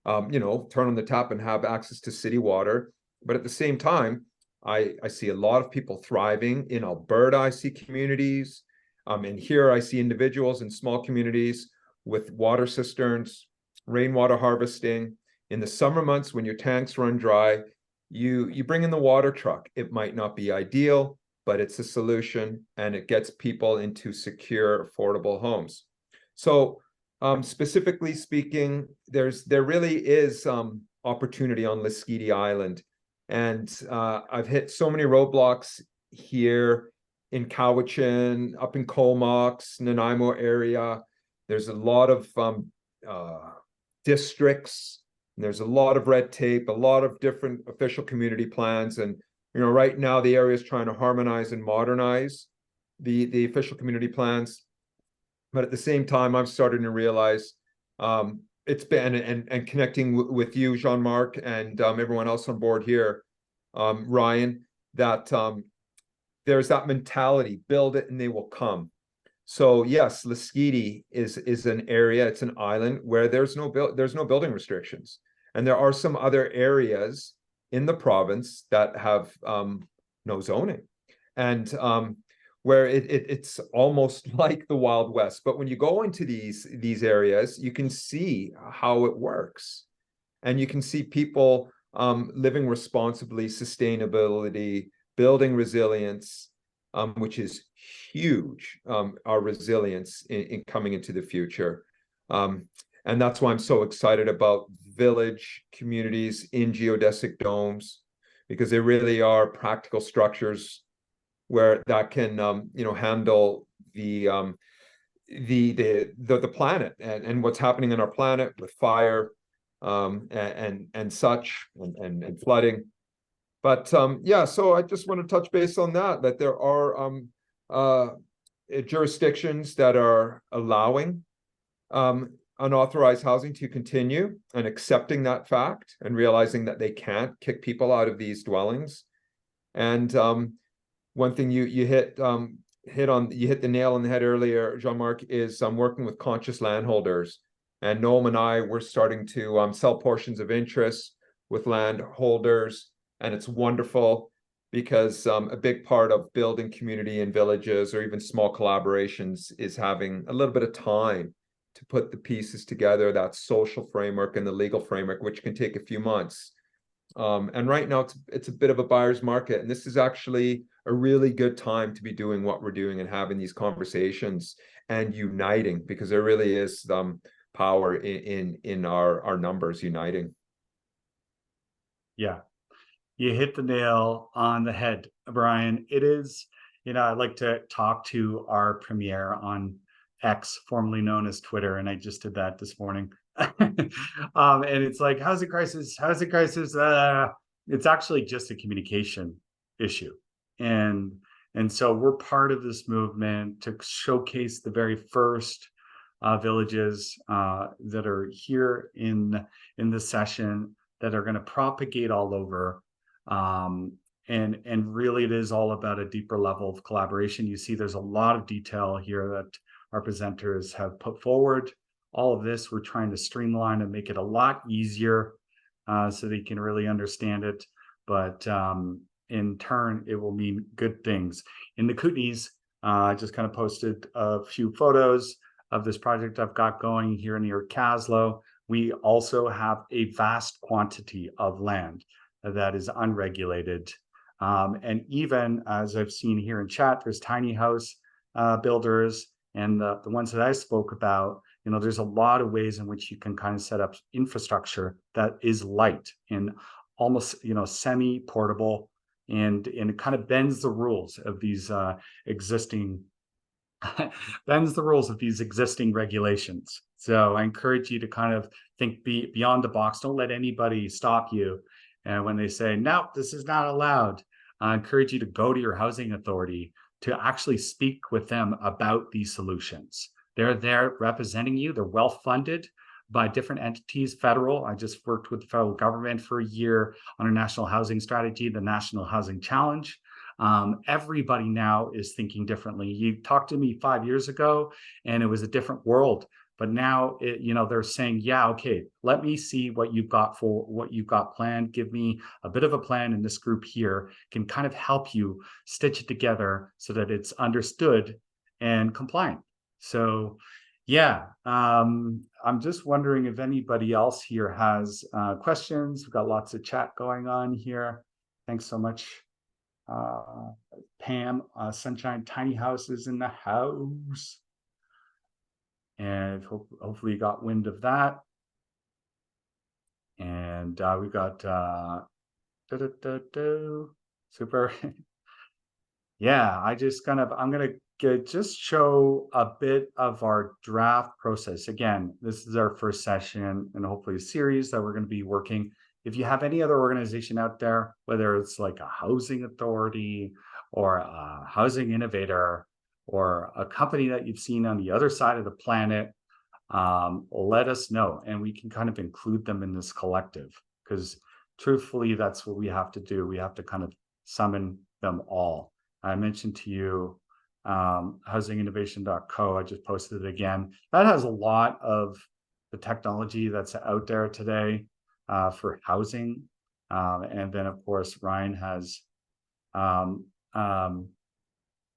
Speaker 5: turn on the tap and have access to city water. But at the same time, I see a lot of people thriving. In Alberta, I see communities. And here I see individuals in small communities with water cisterns, rainwater harvesting. In the summer months when your tanks run dry, you bring in the water truck. It might not be ideal, but it's a solution and it gets people into secure, affordable homes. So specifically speaking, there really is opportunity on Lasqueti Island. And I've hit so many roadblocks here in Cowichan, up in Comox, Nanaimo area. There's a lot of districts, and there's a lot of red tape, a lot of different official community plans. And, you know, right now the area is trying to harmonize and modernize the official community plans. But at the same time, I'm starting to realize it's been, and connecting with you, Jean-Marc, and everyone else on board here, Ryan, that there's that mentality, build it and they will come. So yes, Lasqueti is an area, it's an island where there's no building restrictions. And there are some other areas in the province that have no zoning. And where it's almost like the Wild West. But when you go into these areas, you can see how it works. And you can see people living responsibly, sustainability, building resilience, which is huge, our resilience in coming into the future. And that's why I'm so excited about village communities in geodesic domes, because they really are practical structures where that can handle the planet and what's happening in our planet with fire and such and flooding. But yeah, so I just want to touch base on that there are jurisdictions that are allowing unauthorized housing to continue, and accepting that fact and realizing that they can't kick people out of these dwellings. And one thing you hit the nail on the head earlier, Jean-Marc, is working with conscious landholders. And Noam and I were starting to sell portions of interest with landholders, and it's wonderful because a big part of building community in villages or even small collaborations is having a little bit of time to put the pieces together, that social framework and the legal framework, which can take a few months. And right now it's a bit of a buyer's market, and this is actually a really good time to be doing what we're doing and having these conversations and uniting, because there really is power in our numbers uniting.
Speaker 1: Yeah, you hit the nail on the head, Brian. It is, I'd like to talk to our premier on X, formerly known as Twitter, and I just did that this morning. And it's like, housing crisis. It's actually just a communication issue. And so we're part of this movement to showcase the very first villages that are here in this session that are going to propagate all over. And really it is all about a deeper level of collaboration. You see there's a lot of detail here that our presenters have put forward. All of this we're trying to streamline and make it a lot easier so that you can really understand it. But in turn, it will mean good things. In the Kootenays, I just kind of posted a few photos of this project I've got going here near Caslow. We also have a vast quantity of land that is unregulated. And even as I've seen here in chat, there's tiny house builders, and the ones that I spoke about, there's a lot of ways in which you can kind of set up infrastructure that is light and almost, semi-portable, and it kind of bends the rules of these existing regulations. So I encourage you to kind of think beyond the box. Don't let anybody stop you. And when they say, no, this is not allowed, I encourage you to go to your housing authority to actually speak with them about these solutions. They're there representing you. They're well funded by different entities, federal. I just worked with the federal government for a year on a national housing strategy, the National Housing Challenge. Everybody now is thinking differently. You talked to me 5 years ago and it was a different world, but now they're saying, yeah, okay, let me see what you've got planned. Give me a bit of a plan, and this group here can kind of help you stitch it together so that it's understood and compliant. So yeah, I'm just wondering if anybody else here has questions. We've got lots of chat going on here. Thanks so much. Pam, Sunshine Tiny House is in the house. And hopefully you got wind of that. And And we've got super. Yeah, I'm gonna just show a bit of our draft process. Again, this is our first session and hopefully a series that we're going to be working. If you have any other organization out there, whether it's like a housing authority or a housing innovator or a company that you've seen on the other side of the planet, let us know and we can kind of include them in this collective, because truthfully, that's what we have to do. We have to kind of summon them all. I mentioned to you housinginnovation.co. I just posted it again. That has a lot of the technology that's out there today for housing. And then, of course, Ryan has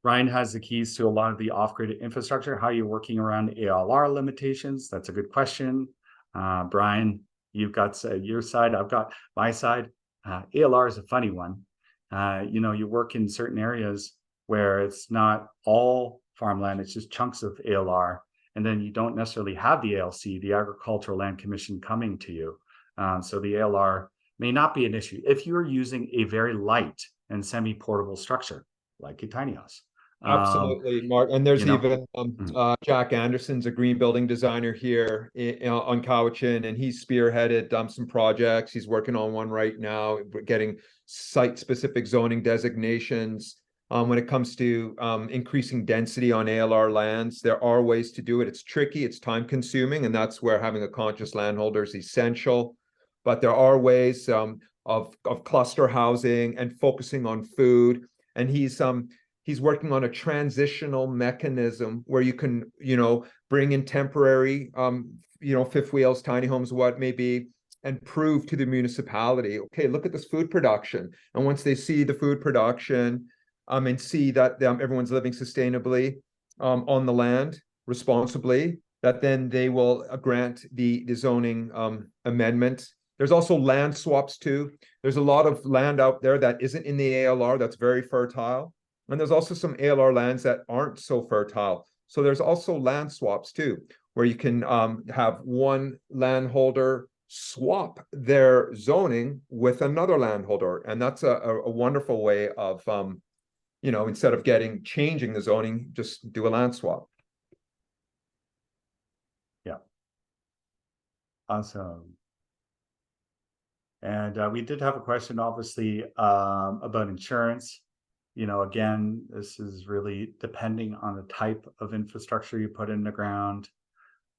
Speaker 1: the keys to a lot of the off-grid infrastructure. How are you working around ALR limitations? That's a good question. Brian, you've got your side. I've got my side. ALR is a funny one. You work in certain areas where it's not all farmland, it's just chunks of ALR. And then you don't necessarily have the ALC, the Agricultural Land Commission, coming to you. So the ALR may not be an issue if you're using a very light and semi-portable structure, like a tiny house.
Speaker 5: Absolutely, Mark. And there's even Jack Anderson's a green building designer here on Cowichan, and he's spearheaded some projects. He's working on one right now, getting site-specific zoning designations. When it comes to increasing density on ALR lands, there are ways to do it. It's tricky, it's time-consuming, and that's where having a conscious landholder is essential. But there are ways of cluster housing and focusing on food. And he's working on a transitional mechanism where you can, bring in temporary, fifth wheels, tiny homes, what may be, and prove to the municipality, okay, look at this food production. And once they see the food production and see that everyone's living sustainably on the land responsibly, that then they will grant the zoning amendment. There's also land swaps too. There's a lot of land out there that isn't in the ALR that's very fertile. And there's also some ALR lands that aren't so fertile. So there's also land swaps too, where you can have one landholder swap their zoning with another landholder. And that's a wonderful way of, instead of changing the zoning, just do a land swap.
Speaker 1: Yeah. Awesome. And we did have a question, obviously, about insurance. Again, this is really depending on the type of infrastructure you put in the ground.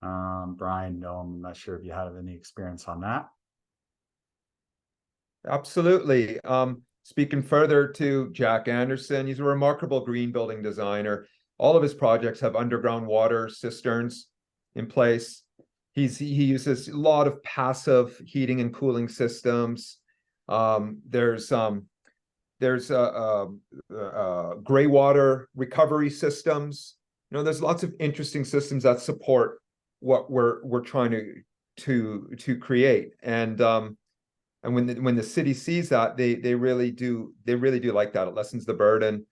Speaker 1: Brian, no, I'm not sure if you have any experience on that.
Speaker 5: Absolutely. Speaking further to Jack Anderson, he's a remarkable green building designer. All of his projects have underground water cisterns in place. He uses a lot of passive heating and cooling systems. There's gray water recovery systems. There's lots of interesting systems that support what we're trying to create. And when the city sees that, they really do like that. It lessens the burden.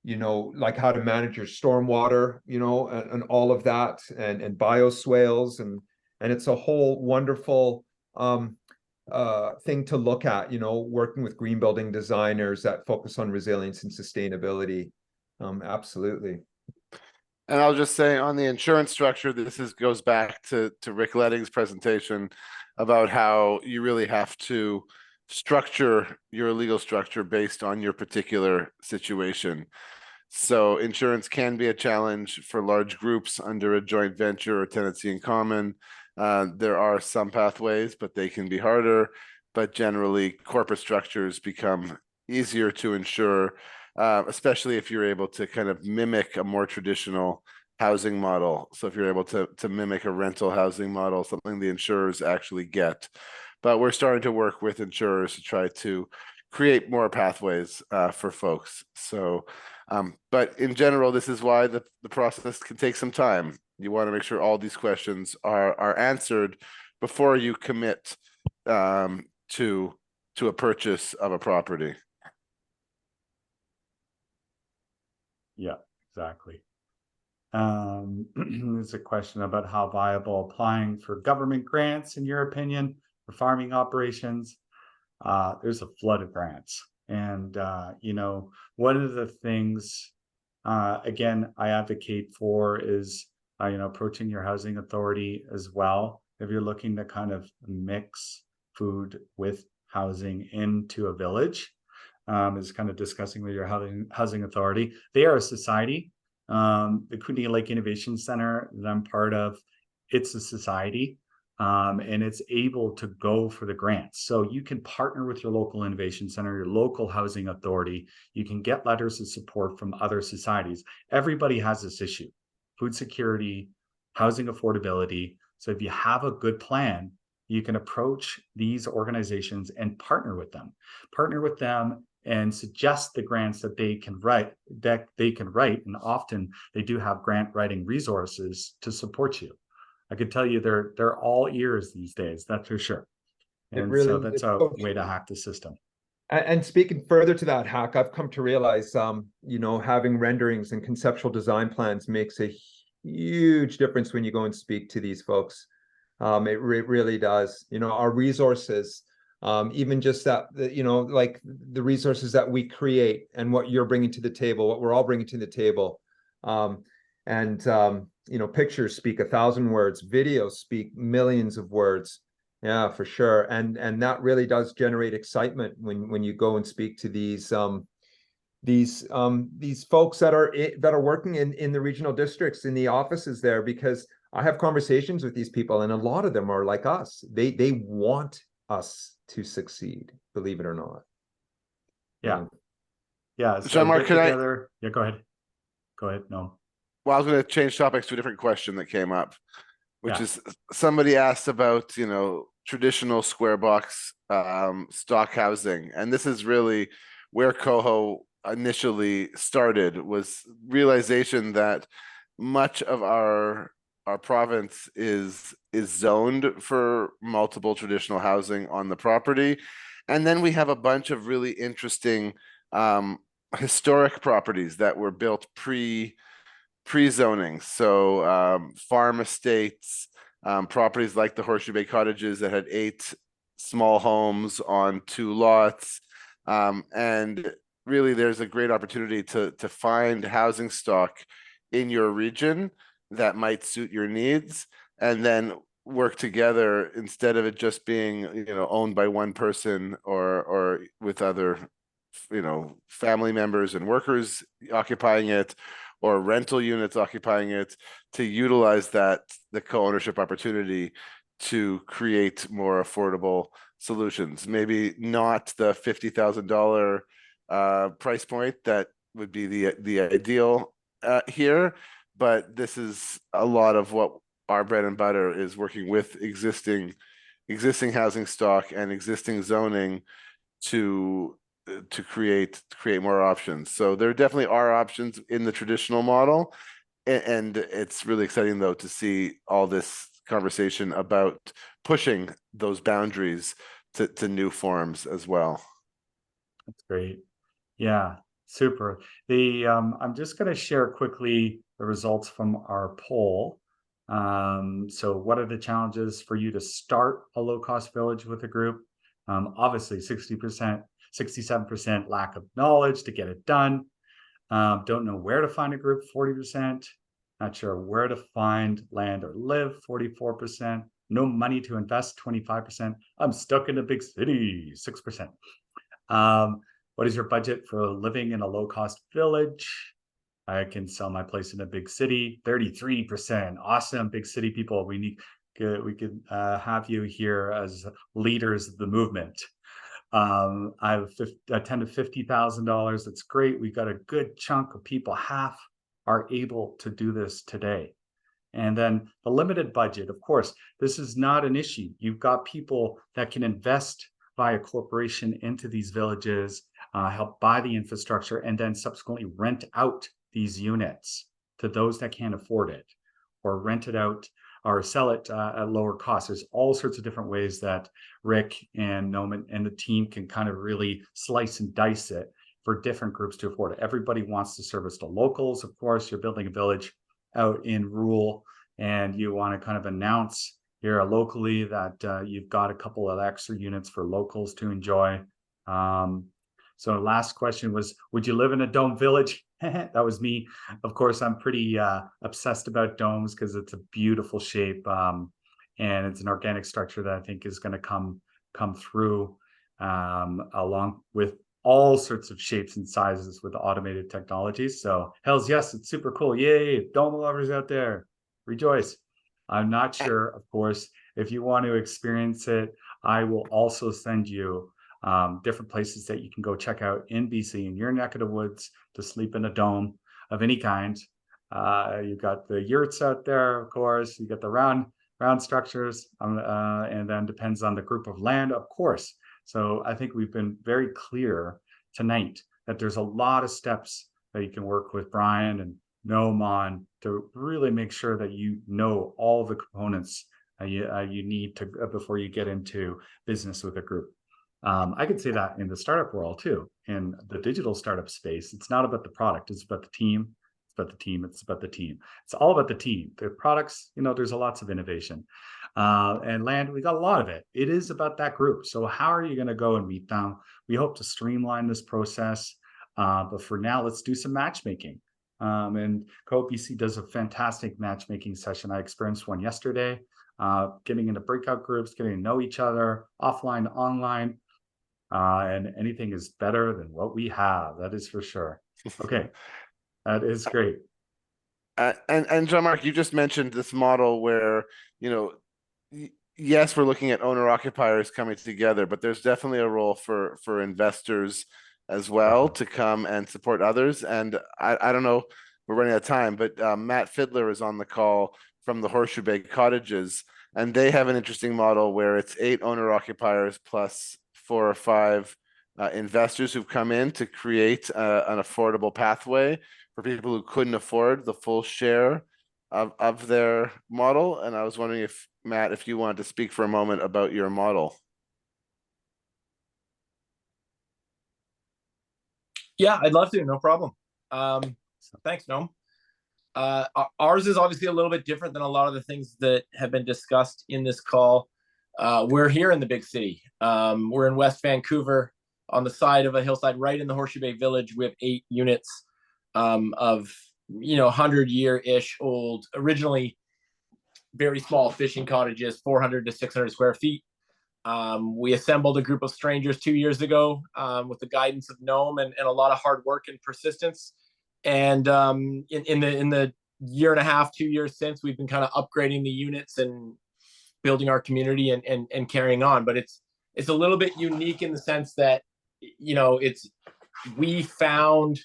Speaker 5: Like how to manage your stormwater, and all of that, and bioswales, and it's a whole wonderful thing to look at, working with green building designers that focus on resilience and sustainability. Absolutely.
Speaker 2: And I'll just say on the insurance structure, goes back to Rick Letting's presentation about how you really have to structure your legal structure based on your particular situation. So insurance can be a challenge for large groups under a joint venture or tenancy in common. There are some pathways, but they can be harder. But generally, corporate structures become easier to insure, especially if you're able to kind of mimic a more traditional housing model. So if you're able to mimic a rental housing model, something the insurers actually get. But we're starting to work with insurers to try to create more pathways for folks. So, but in general, this is why the process can take some time. You want to make sure all these questions are answered before you commit to a purchase of a property.
Speaker 1: Yeah, exactly. There's a question about how viable applying for government grants, in your opinion, for farming operations, there's a flood of grants. And, you know, one of the things, again, I advocate for is, you know, approaching your housing authority as well. If you're looking to kind of mix food with housing into a village, is kind of discussing with your housing authority. They are a society. The Kootenay Lake Innovation Center that I'm part of, it's a society, and it's able to go for the grants. So you can partner with your local innovation center, your local housing authority. You can get letters of support from other societies. Everybody has this issue: food security, housing affordability. So if you have a good plan, you can approach these organizations and partner with them and suggest the grants that they can write, and often they do have grant writing resources to support you. I can tell you they're all ears these days, that's for sure. And so that's a way to hack the system.
Speaker 5: And speaking further to that hack, I've come to realize, you know, having renderings and conceptual design plans makes a huge difference when you go and speak to these folks. It really does. You know, our resources, even just that, you know, like the resources that we create and what you're bringing to the table, what we're all bringing to the table. You know, pictures speak 1,000 words, videos speak millions of words. Yeah, for sure. And that really does generate excitement when you go and speak to these folks that are working in the regional districts, in the offices there, because I have conversations with these people, and a lot of them are like us. They want us to succeed, believe it or not.
Speaker 1: Yeah. Yeah. So
Speaker 2: Jean-Marc,
Speaker 1: get together. Yeah, go ahead. Go ahead. No.
Speaker 2: Well, I was going to change topics to a different question that came up, which is somebody asked about, you know, traditional square box stock housing. And this is really where Coho initially started, was realization that much of our province is zoned for multiple traditional housing on the property. And then we have a bunch of really interesting historic properties that were built pre-zoning. So farm estates, properties like the Horseshoe Bay Cottages that had 8 small homes on 2 lots. And really there's a great opportunity to find housing stock in your region that might suit your needs, and then work together instead of it just being, you know, owned by one person or with other, you know, family members and workers occupying it, or rental units occupying it, to utilize the co-ownership opportunity to create more affordable solutions. Maybe not the $50,000 price point that would be the ideal here, but this is a lot of what our bread and butter is, working with existing housing stock and existing zoning to create more options. So there definitely are options in the traditional model, and it's really exciting though to see all this conversation about pushing those boundaries to new forms as well.
Speaker 1: That's great. Yeah, super. I'm just going to share quickly the results from our poll. So what are the challenges for you to start a low-cost village with a group? Obviously 67% lack of knowledge to get it done. Don't know where to find a group, 40%. Not sure where to find land or live, 44%. No money to invest, 25%. I'm stuck in a big city, 6%. What is your budget for living in a low-cost village? I can sell my place in a big city, 33%. Awesome, big city people. We could have you here as leaders of the movement. I have $10,000 to $50,000. That's great. We've got a good chunk of people. Half are able to do this today. And then the limited budget, of course, this is not an issue. You've got people that can invest via corporation into these villages, help buy the infrastructure, and then subsequently rent out these units to those that can't afford it, or rent it out or sell it at lower cost. There's all sorts of different ways that Rick and Noam and the team can kind of really slice and dice it for different groups to afford it. Everybody wants to service the locals. Of course, you're building a village out in rural and you want to kind of announce here locally that you've got a couple of extra units for locals to enjoy. So last question was, would you live in a dome village? That was me. Of course, I'm pretty obsessed about domes because it's a beautiful shape, and it's an organic structure that I think is going to come through, along with all sorts of shapes and sizes with automated technologies. So hells yes, it's super cool. Yay, dome lovers out there, rejoice. I'm not sure, of course, if you want to experience it, I will also send you different places that you can go check out in BC, in your neck of the woods, to sleep in a dome of any kind. You've got the yurts out there, of course. You got the round structures, and then depends on the group of land, of course. So I think we've been very clear tonight that there's a lot of steps that you can work with Brian and Noam on to really make sure that you know all the components you need to before you get into business with a group. I could say that in the startup world too, in the digital startup space. It's not about the product, it's about the team. It's about the team. It's about the team. It's all about the team. The products, there's lots of innovation. And land, we got a lot of it. It is about that group. So how are you going to go and meet them? We hope to streamline this process. But for now, let's do some matchmaking. And Co-BC does a fantastic matchmaking session. I experienced one yesterday, getting into breakout groups, getting to know each other, offline, online. And anything is better than what we have. That is for sure. Okay. That is great.
Speaker 2: And Jean-Marc, you just mentioned this model where, yes, we're looking at owner occupiers coming together, but there's definitely a role for investors as well to come and support others. And I don't know, we're running out of time, but Matt Fiddler is on the call from the Horseshoe Bay Cottages, and they have an interesting model where it's 8 owner occupiers plus 4 or 5 investors who've come in to create an affordable pathway for people who couldn't afford the full share of their model. And I was wondering if, Matt, if you wanted to speak for a moment about your model.
Speaker 8: Yeah, I'd love to, no problem. Thanks, Noam. Ours is obviously a little bit different than a lot of the things that have been discussed in this call. We're here in the big city. We're in West Vancouver on the side of a hillside right in the Horseshoe Bay Village. We have 8 units of 100-year-ish old, originally very small fishing cottages, 400 to 600 square feet. We assembled a group of strangers 2 years ago with the guidance of Noam and a lot of hard work and persistence. And in the year and a half, 2 years since, we've been kind of upgrading the units and building our community and carrying on. But it's a little bit unique in the sense that, we found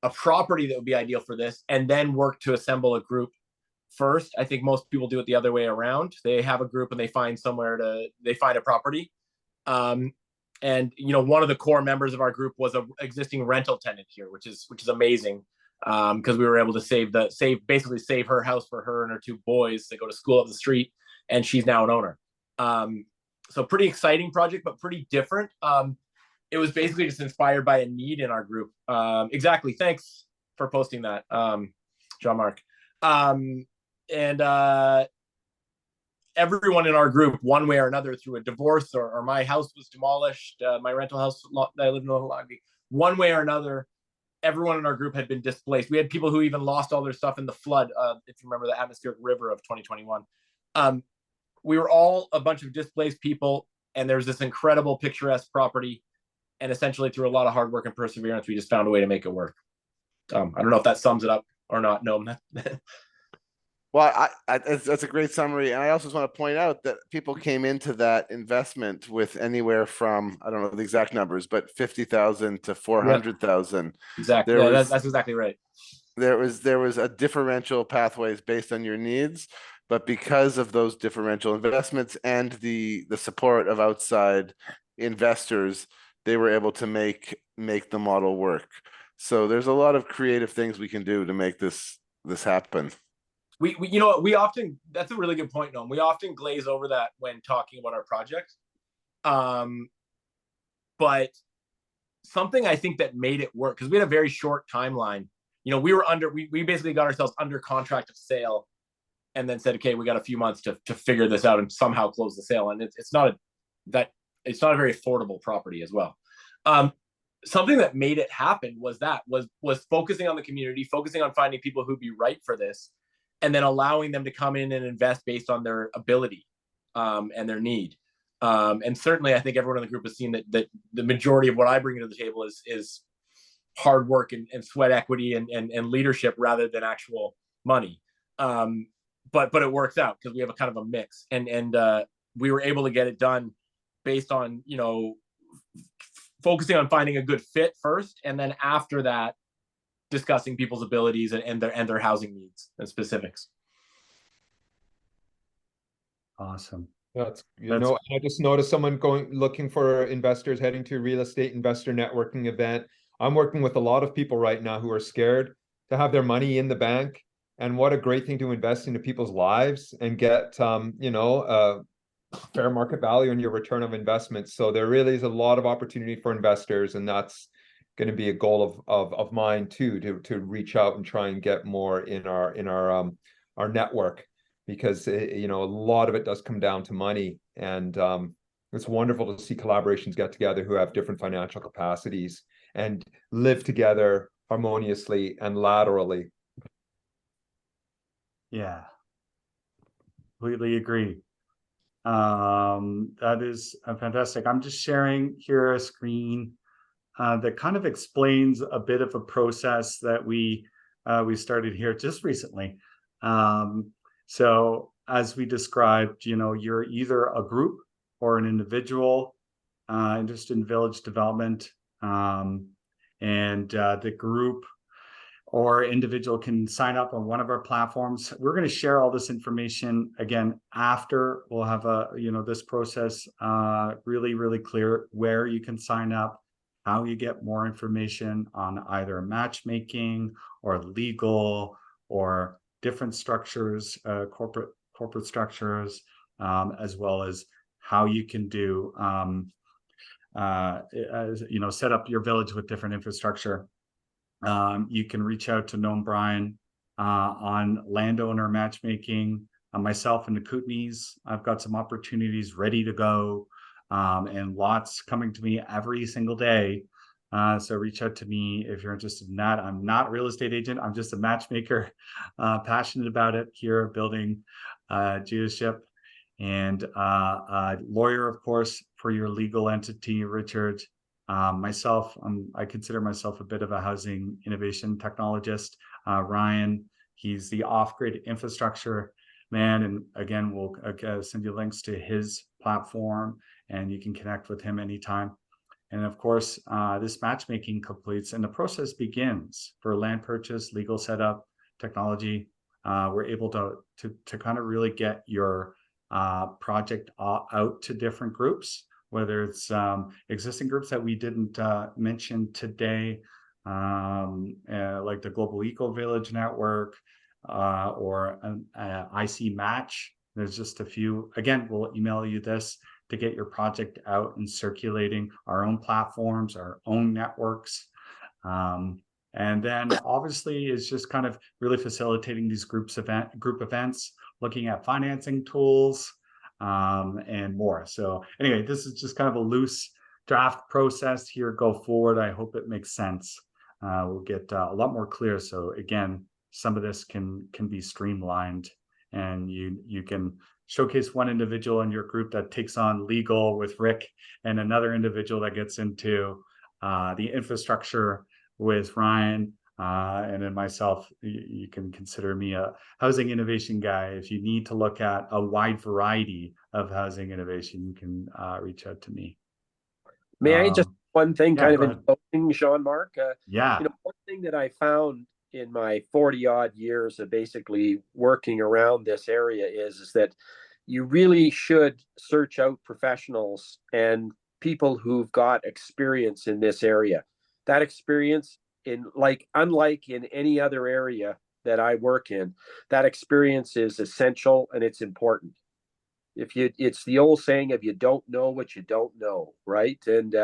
Speaker 8: a property that would be ideal for this and then work to assemble a group first. I think most people do it the other way around. They have a group and they find a property. And one of the core members of our group was an existing rental tenant here, which is amazing, because we were able to save her house for her and her 2 boys that go to school up the street, and she's now an owner. So pretty exciting project, but pretty different. It was basically just inspired by a need in our group. Exactly. Thanks for posting that, Jean-Marc. Everyone in our group, one way or another, through a divorce or my house was demolished, my rental house that I lived in, one way or another, everyone in our group had been displaced. We had people who even lost all their stuff in the flood, if you remember the atmospheric river of 2021. We were all a bunch of displaced people, and there's this incredible picturesque property. And essentially, through a lot of hard work and perseverance, we just found a way to make it work. I don't know if that sums it up or not. No.
Speaker 2: Well, that's a great summary. And I also just want to point out that people came into that investment with anywhere from, I don't know the exact numbers, but 50,000 to 400,000.
Speaker 8: Exactly. That's exactly right.
Speaker 2: There was a differential pathways based on your needs, but because of those differential investments and the support of outside investors, they were able to make the model work. So there's a lot of creative things we can do to make this happen.
Speaker 8: We often, that's a really good point, Noam. We often glaze over that when talking about our project. But something I think that made it work, because we had a very short timeline. We basically got ourselves under contract of sale and then said, okay, we got a few months to figure this out and somehow close the sale. And it's not a very affordable property as well. Something that made it happen was focusing on the community, focusing on finding people who'd be right for this, and then allowing them to come in and invest based on their ability and their need. And certainly, I think everyone in the group has seen that the majority of what I bring to the table is hard work and sweat equity and leadership rather than actual money. But it works out because we have a kind of a mix, and we were able to get it done based on, you know, focusing on finding a good fit first, and then after that, discussing people's abilities and their housing needs and specifics.
Speaker 1: Awesome.
Speaker 5: That's, you know, I just noticed someone looking for investors heading to a real estate investor networking event. I'm working with a lot of people right now who are scared to have their money in the bank, and what a great thing to invest into people's lives and get, you know, fair market value on your return of investment. So there really is a lot of opportunity for investors, and that's going to be a goal of mine too, to reach out and try and get more in our network, because you know, a lot of it does come down to money, and it's wonderful to see collaborations get together who have different financial capacities and live together harmoniously and laterally.
Speaker 1: Yeah, completely agree. That is fantastic. I'm just sharing here a screen that kind of explains a bit of a process that we started here just recently. So as we described, you know, you're either a group or an individual interested in village development, and the group or individual can sign up on one of our platforms. We're going to share all this information again after. We'll have this process really, really clear, where you can sign up, how you get more information on either matchmaking or legal or different structures, corporate structures, as well as how you can do, set up your village with different infrastructure. You can reach out to Noam Brian on landowner matchmaking. Myself and the Kootenays, I've got some opportunities ready to go, and lots coming to me every single day. So reach out to me if you're interested in that. I'm not a real estate agent. I'm just a matchmaker, passionate about it here, building geoship, and a lawyer, of course, for your legal entity, Richard. Myself, I consider myself a bit of a housing innovation technologist. Ryan, he's the off-grid infrastructure man. And again, we'll send you links to his platform, and you can connect with him anytime. And of course, this matchmaking completes and the process begins for land purchase, legal setup, technology. We're able to kind of really get your project out to different groups, whether it's existing groups that we didn't mention today, like the Global Eco Village Network, or an IC Match. There's just a few. Again, we'll email you this to get your project out and circulating, our own platforms, our own networks. And then obviously it's just kind of really facilitating these group events, looking at financing tools, and more. So anyway, this is just kind of a loose draft process here. Go forward. I hope it makes sense. We'll get a lot more clear. So again, some of this can be streamlined, and you can showcase one individual in your group that takes on legal with Rick, and another individual that gets into the infrastructure with Ryan, and then myself. You can consider me a housing innovation guy. If you need to look at a wide variety of housing innovation, you can reach out to me.
Speaker 4: May I just one thing,
Speaker 1: yeah,
Speaker 4: kind of in closing, Jean-Marc?
Speaker 1: Yeah.
Speaker 4: One thing that I found in my 40-odd years of basically working around this area is that you really should search out professionals and people who've got experience in this area. That experience, unlike in any other area that I work in, that experience is essential and it's important. It's the old saying, if you don't know what you don't know, right? And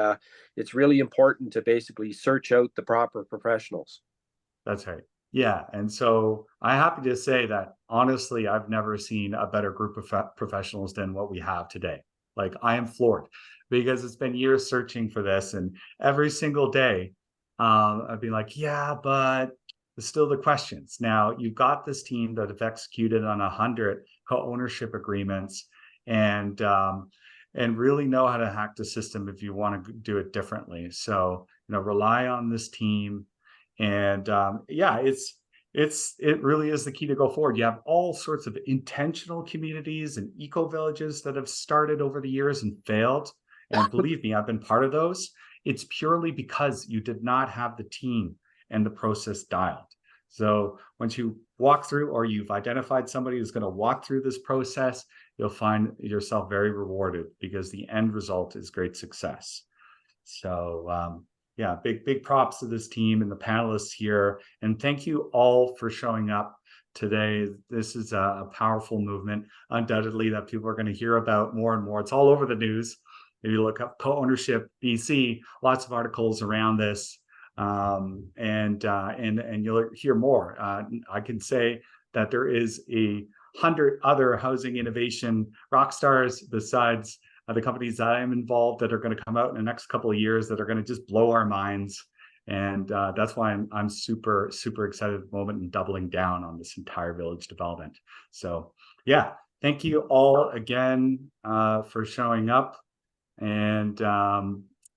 Speaker 4: it's really important to basically search out the proper professionals.
Speaker 1: That's right. Yeah, and so I'm happy to say that honestly, I've never seen a better group of professionals than what we have today. Like I am floored because it's been years searching for this, and every single day, I've been like, yeah, but there's still the questions. Now you've got this team that have executed on 100 co-ownership agreements, and really know how to hack the system if you want to do it differently. So rely on this team. And yeah, it really is the key to go forward. You have all sorts of intentional communities and eco villages that have started over the years and failed. And believe me, I've been part of those. It's purely because you did not have the team and the process dialed. So once you walk through, or you've identified somebody who's going to walk through this process, you'll find yourself very rewarded because the end result is great success. So yeah, big props to this team and the panelists here. And thank you all for showing up today. This is a powerful movement, undoubtedly, that people are going to hear about more and more. It's all over the news. If you look up co-ownership BC, lots of articles around this, and you'll hear more. I can say that there is 100 other housing innovation rock stars besides the companies that I'm involved that are going to come out in the next couple of years that are going to just blow our minds. And that's why I'm super excited at the moment and doubling down on this entire village development. So yeah, thank you all again for showing up. And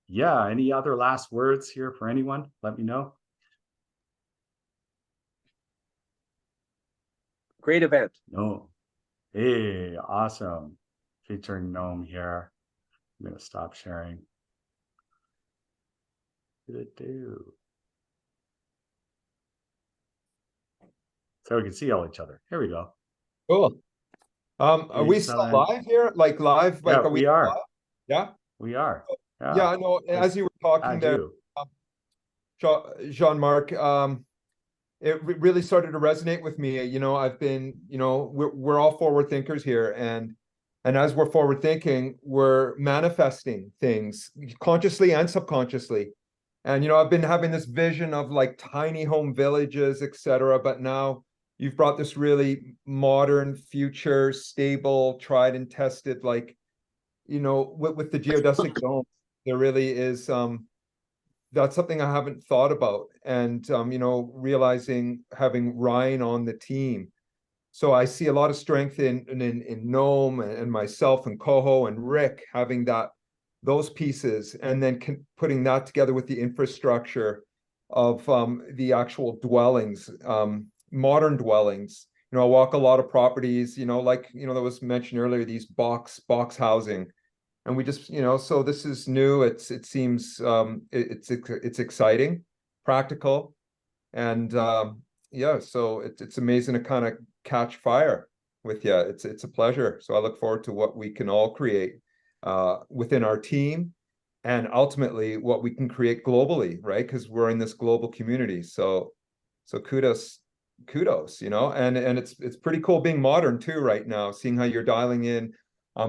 Speaker 1: yeah, any other last words here for anyone? Let me know.
Speaker 4: Great event.
Speaker 1: No. Hey, awesome. Featuring Noam here. I'm going to stop sharing. What did it do? So we can see all each other. Here we go.
Speaker 5: Cool. Are we still live here? Like live? Like
Speaker 1: Yeah, we are.
Speaker 5: Live? Yeah,
Speaker 1: we are.
Speaker 5: Yeah, I know. As you were talking there, Jean-Marc, it really started to resonate with me. I've been, we're all forward thinkers here, and as we're forward thinking, we're manifesting things consciously and subconsciously. And I've been having this vision of like tiny home villages, etc. But now you've brought this really modern, future, stable, tried and tested, like, with the geodesic dome, there really is that's something I haven't thought about. And realizing having Ryan on the team. So I see a lot of strength in Noam and myself and Coho and Rick having those pieces, and then putting that together with the infrastructure of the actual dwellings, modern dwellings. I walk a lot of properties, like that was mentioned earlier, these box housing, and we just so this is new. It seems it's exciting, practical, and yeah, so it's amazing to kind of catch fire with you. It's a pleasure. So I look forward to what we can all create within our team, and ultimately what we can create globally, right? Because we're in this global community. So kudos, and it's pretty cool being modern too right now, seeing how you're dialing in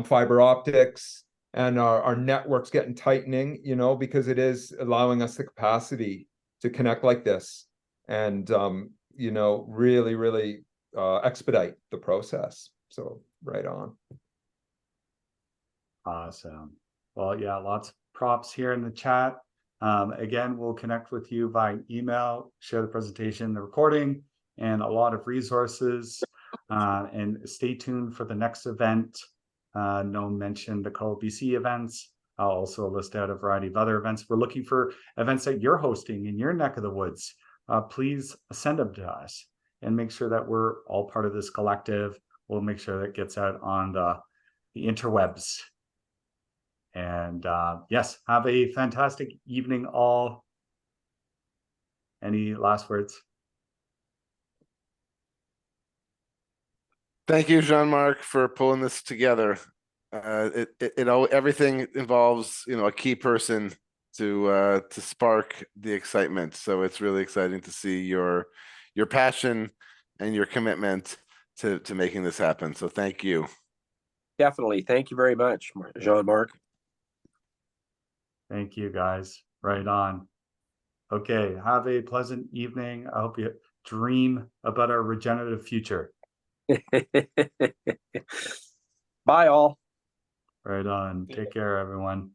Speaker 5: fiber optics, and our networks getting tightening, because it is allowing us the capacity to connect like this, and really expedite the process. So right on.
Speaker 1: Awesome. Well, yeah, lots of props here in the chat. Again, we'll connect with you by email, share the presentation, the recording, and a lot of resources. And stay tuned for the next event. Noam mentioned the Co-BC events. I'll also list out a variety of other events. We're looking for events that you're hosting in your neck of the woods. Please send them to us and make sure that we're all part of this collective. We'll make sure that it gets out on the interwebs. And yes, have a fantastic evening all. Any last words?
Speaker 2: Thank you, Jean-Marc, for pulling this together. Everything involves, a key person to spark the excitement. So it's really exciting to see your passion and your commitment to making this happen. So thank you.
Speaker 4: Definitely. Thank you very much, Jean-Marc.
Speaker 1: Thank you, guys. Right on. Okay, have a pleasant evening. I hope you dream about our regenerative future.
Speaker 4: Bye all.
Speaker 1: Right on. Take care, everyone.